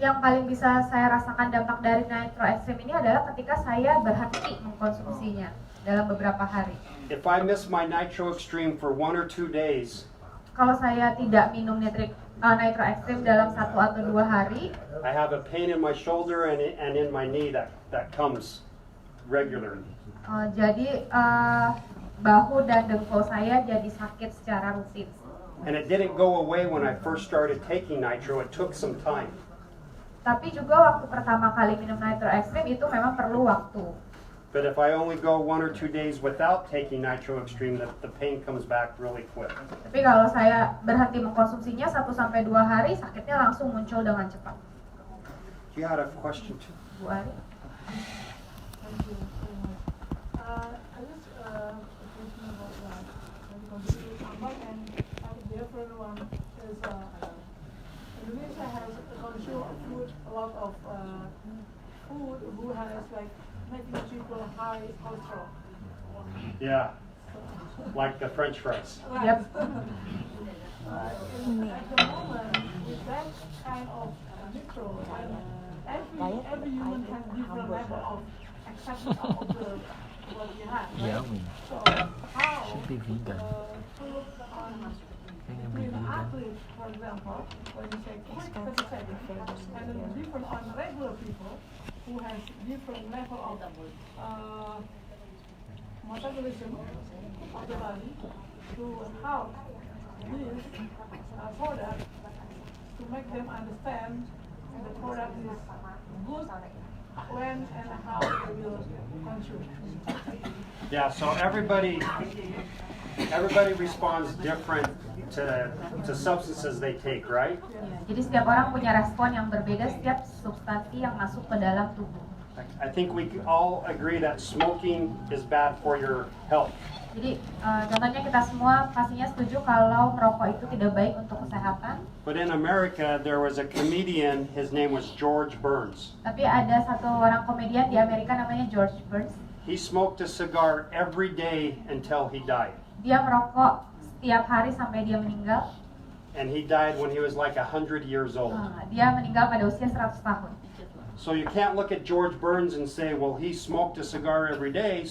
Speaker 2: yang paling bisa saya rasakan dampak dari Nitro Xtreme ini adalah ketika saya berhenti mengkonsumsinya dalam beberapa hari.
Speaker 1: If I miss my Nitro Xtreme for 1 or 2 days,
Speaker 2: Kalau saya tidak minum Nitro Xtreme dalam 1 atau 2 hari,
Speaker 1: I have a pain in my shoulder and in my knee that comes regularly.
Speaker 2: jadi bahu dan dengkul saya jadi sakit secara rutin.
Speaker 1: And it didn't go away when I first started taking nitro. It took some time.
Speaker 2: Tapi juga waktu pertama kali minum Nitro Xtreme itu memang perlu waktu.
Speaker 1: But if I only go 1 or 2 days without taking Nitro Xtreme, the pain comes back really quick.
Speaker 2: Tapi kalau saya berhenti mengkonsumsinya 1-2 hari, sakitnya langsung muncul dengan cepat.
Speaker 1: You had a question too?
Speaker 2: Bu Ari?
Speaker 8: Thank you very much. I just a question about that. On one end, the different one is Indonesia has consumed food, a lot of food who has like making people high cholesterol.
Speaker 1: Yeah, like the French fries.
Speaker 2: Yep.
Speaker 8: At the moment, with that kind of nitro, and every human has different level of acceptance of what you have. Right? So how
Speaker 3: Should be vegan.
Speaker 8: between athletes, for example, when you say quick 30 seconds, and then different on regular people who has different level of metabolism of the body to help this product to make them understand the product is good when and how they will consume.
Speaker 1: Yeah, so everybody responds different to substances they take, right?
Speaker 2: Jadi setiap orang punya respon yang berbeda setiap substansi yang masuk ke dalam tubuh.
Speaker 1: I think we all agree that smoking is bad for your health.
Speaker 2: Jadi contohnya kita semua pastinya setuju kalau merokok itu tidak baik untuk kesehatan.
Speaker 1: But in America, there was a comedian, his name was George Burns.
Speaker 2: Tapi ada satu orang komedian di Amerika namanya George Burns.
Speaker 1: He smoked a cigar every day until he died.
Speaker 2: Dia merokok setiap hari sampai dia meninggal.
Speaker 1: And he died when he was like 100 years old.
Speaker 2: Dia meninggal pada usia 100 tahun.
Speaker 1: So you can't look at George Burns and say, well, he smoked a cigar every day,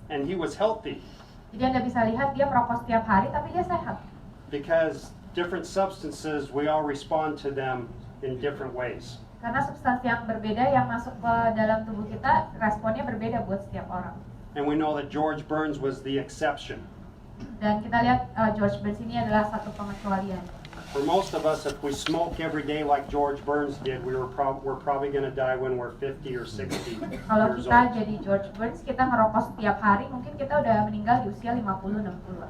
Speaker 1: and he was healthy.
Speaker 2: Jadi Anda bisa lihat dia merokok setiap hari tapi dia sehat.
Speaker 1: Because different substances, we all respond to them in different ways.
Speaker 2: Karena substansi yang berbeda yang masuk ke dalam tubuh kita, responnya berbeda buat setiap orang.
Speaker 1: And we know that George Burns was the exception.
Speaker 2: Dan kita lihat George Burns ini adalah satu pengecualian.
Speaker 1: For most of us, if we smoke every day like George Burns did, we're probably going to die when we're 50 or 60
Speaker 2: Kalau
Speaker 1: years
Speaker 2: kita
Speaker 1: old.
Speaker 2: jadi George Burns, kita ngerokok setiap hari, mungkin kita udah meninggal di usia 50-60-an.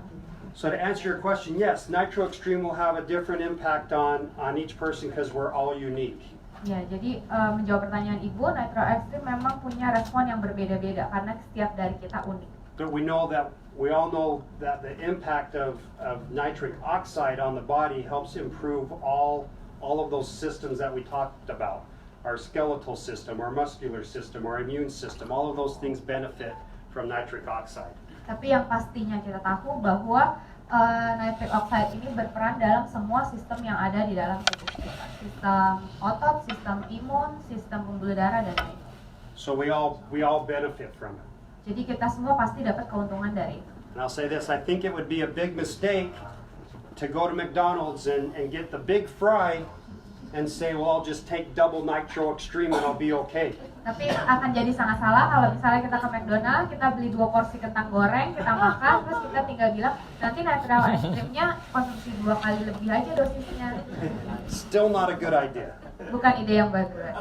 Speaker 1: So to answer your question, yes, Nitro Xtreme will have a different impact on each person because we're all unique.
Speaker 2: Ya, jadi menjawab pertanyaan Ibu, Nitro Xtreme memang punya respon yang berbeda-beda karena setiap dari kita unik.
Speaker 1: But we all know that the impact of nitric oxide on the body helps improve all of those systems that we talked about. Our skeletal system, our muscular system, our immune system, all of those things benefit from nitric oxide.
Speaker 2: Tapi yang pastinya kita tahu bahwa nitric oxide ini berperan dalam semua sistem yang ada di dalam tubuh kita. Sistem otot, sistem imun, sistem pembuluh darah, dan lain.
Speaker 1: So we all benefit from it.
Speaker 2: Jadi kita semua pasti dapat keuntungan dari itu.
Speaker 1: And I'll say this, I think it would be a big mistake to go to McDonald's and get the big fry and say, well, I'll just take double Nitro Xtreme and I'll be okay.
Speaker 2: Tapi akan jadi sangat salah kalau misalnya kita ke McDonald's, kita beli 2 porsi kentang goreng, kita makan, terus kita tinggal bilang, nanti Nitro Xtreme-nya konsumsi 2 kali lebih aja dosisnya.
Speaker 1: Still not a good idea.
Speaker 2: Bukan ide yang bagus.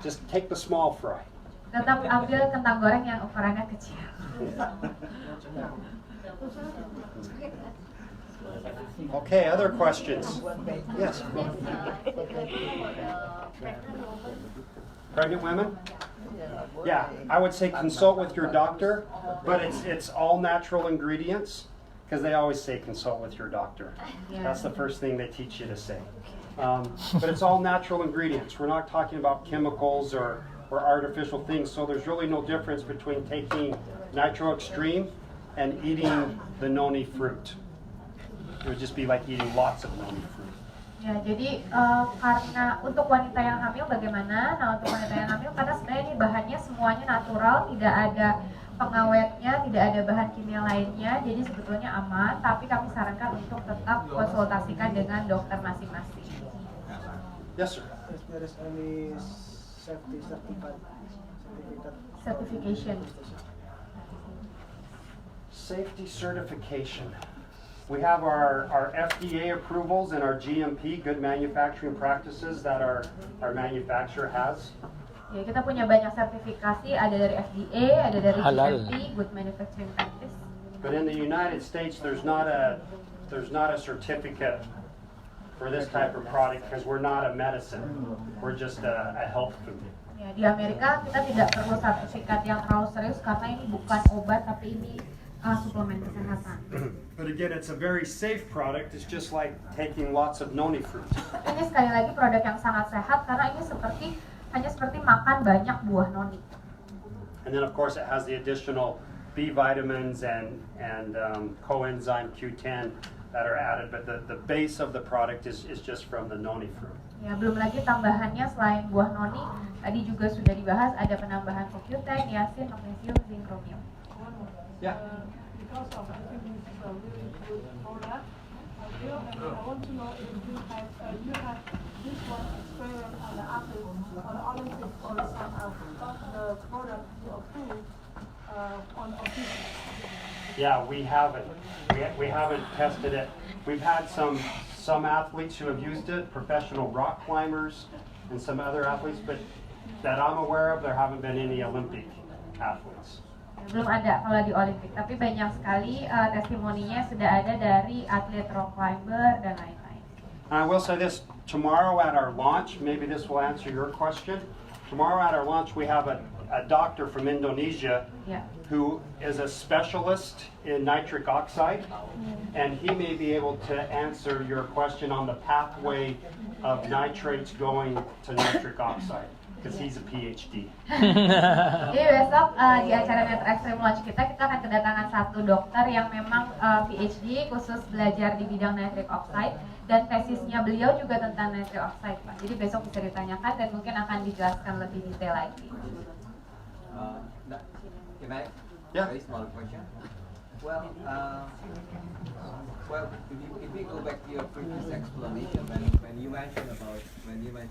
Speaker 1: Just take the small fry.
Speaker 2: Tetap ambil kentang goreng yang ukurannya kecil.
Speaker 1: Okay, other questions? Yes. Pregnant women? Yeah, I would say consult with your doctor, but it's all natural ingredients, because they always say consult with your doctor. That's the first thing they teach you to say. But it's all natural ingredients. We're not talking about chemicals or artificial things, so there's really no difference between taking Nitro Xtreme and eating the noni fruit. It would just be like eating lots of noni fruit.
Speaker 2: Ya, jadi karena untuk wanita yang hamil bagaimana? Nah, untuk wanita yang hamil karena sebenarnya ini bahannya semuanya natural, tidak ada pengawetnya, tidak ada bahan kimia lainnya, jadi sebetulnya aman. Tapi kami sarankan untuk tetap konsultasikan dengan dokter masing-masing.
Speaker 1: Yes, sir.
Speaker 6: If there is any safety
Speaker 2: Certification.
Speaker 1: Safety certification. We have our FDA approvals and our GMP, good manufacturing practices, that our manufacturer has.
Speaker 2: Ya, kita punya banyak sertifikasi, ada dari FDA, ada dari
Speaker 3: Halal.
Speaker 2: GMP, good manufacturing practice.
Speaker 1: But in the United States, there's not a certificate for this type of product because we're not a medicine. We're just a health food.
Speaker 2: Ya, di Amerika kita tidak perlu sertifikat yang terlalu serius karena ini bukan obat tapi ini suplemen kesehatan.
Speaker 1: But again, it's a very safe product. It's just like taking lots of noni fruit.
Speaker 2: Ini sekali lagi produk yang sangat sehat karena ini hanya seperti makan banyak buah noni.
Speaker 1: And then of course it has the additional B vitamins and Coenzyme Q10 that are added, but the base of the product is just from the noni fruit.
Speaker 2: Ya, belum lagi tambahannya selain buah noni, tadi juga sudah dibahas ada penambahan Q10, Niacin, Magnesium, Zinc, Chromium.
Speaker 1: Yeah.
Speaker 8: Because of I think this is a really good product. I want to know if you have this one experience on the athlete, on the Olympic or some the product you approve on official.
Speaker 1: Yeah, we haven't. We haven't tested it. We've had some athletes who have used it, professional rock climbers, and some other athletes, but that I'm aware of, there haven't been any Olympic athletes.
Speaker 2: Belum ada kalau di Olimpik, tapi banyak sekali testimoninya sudah ada dari atlet rock climber dan lain-lain.
Speaker 1: And I will say this, tomorrow at our launch, maybe this will answer your question. Tomorrow at our launch, we have a doctor from Indonesia
Speaker 2: Ya.
Speaker 1: who is a specialist in nitric oxide, and he may be able to answer your question on the pathway of nitrates going to nitric oxide, because he's a PhD.
Speaker 2: Jadi besok di acara Nitro Xtreme Launch kita akan kedatangan satu dokter yang memang PhD khusus belajar di bidang nitric oxide dan tesisnya beliau juga tentang nitric oxide, Pak. Jadi besok bisa ditanyakan dan mungkin akan dijelaskan lebih detail lagi.
Speaker 5: Can I?
Speaker 1: Yeah.
Speaker 5: Very small question. Well, if we go back to your previous explanation when you mentioned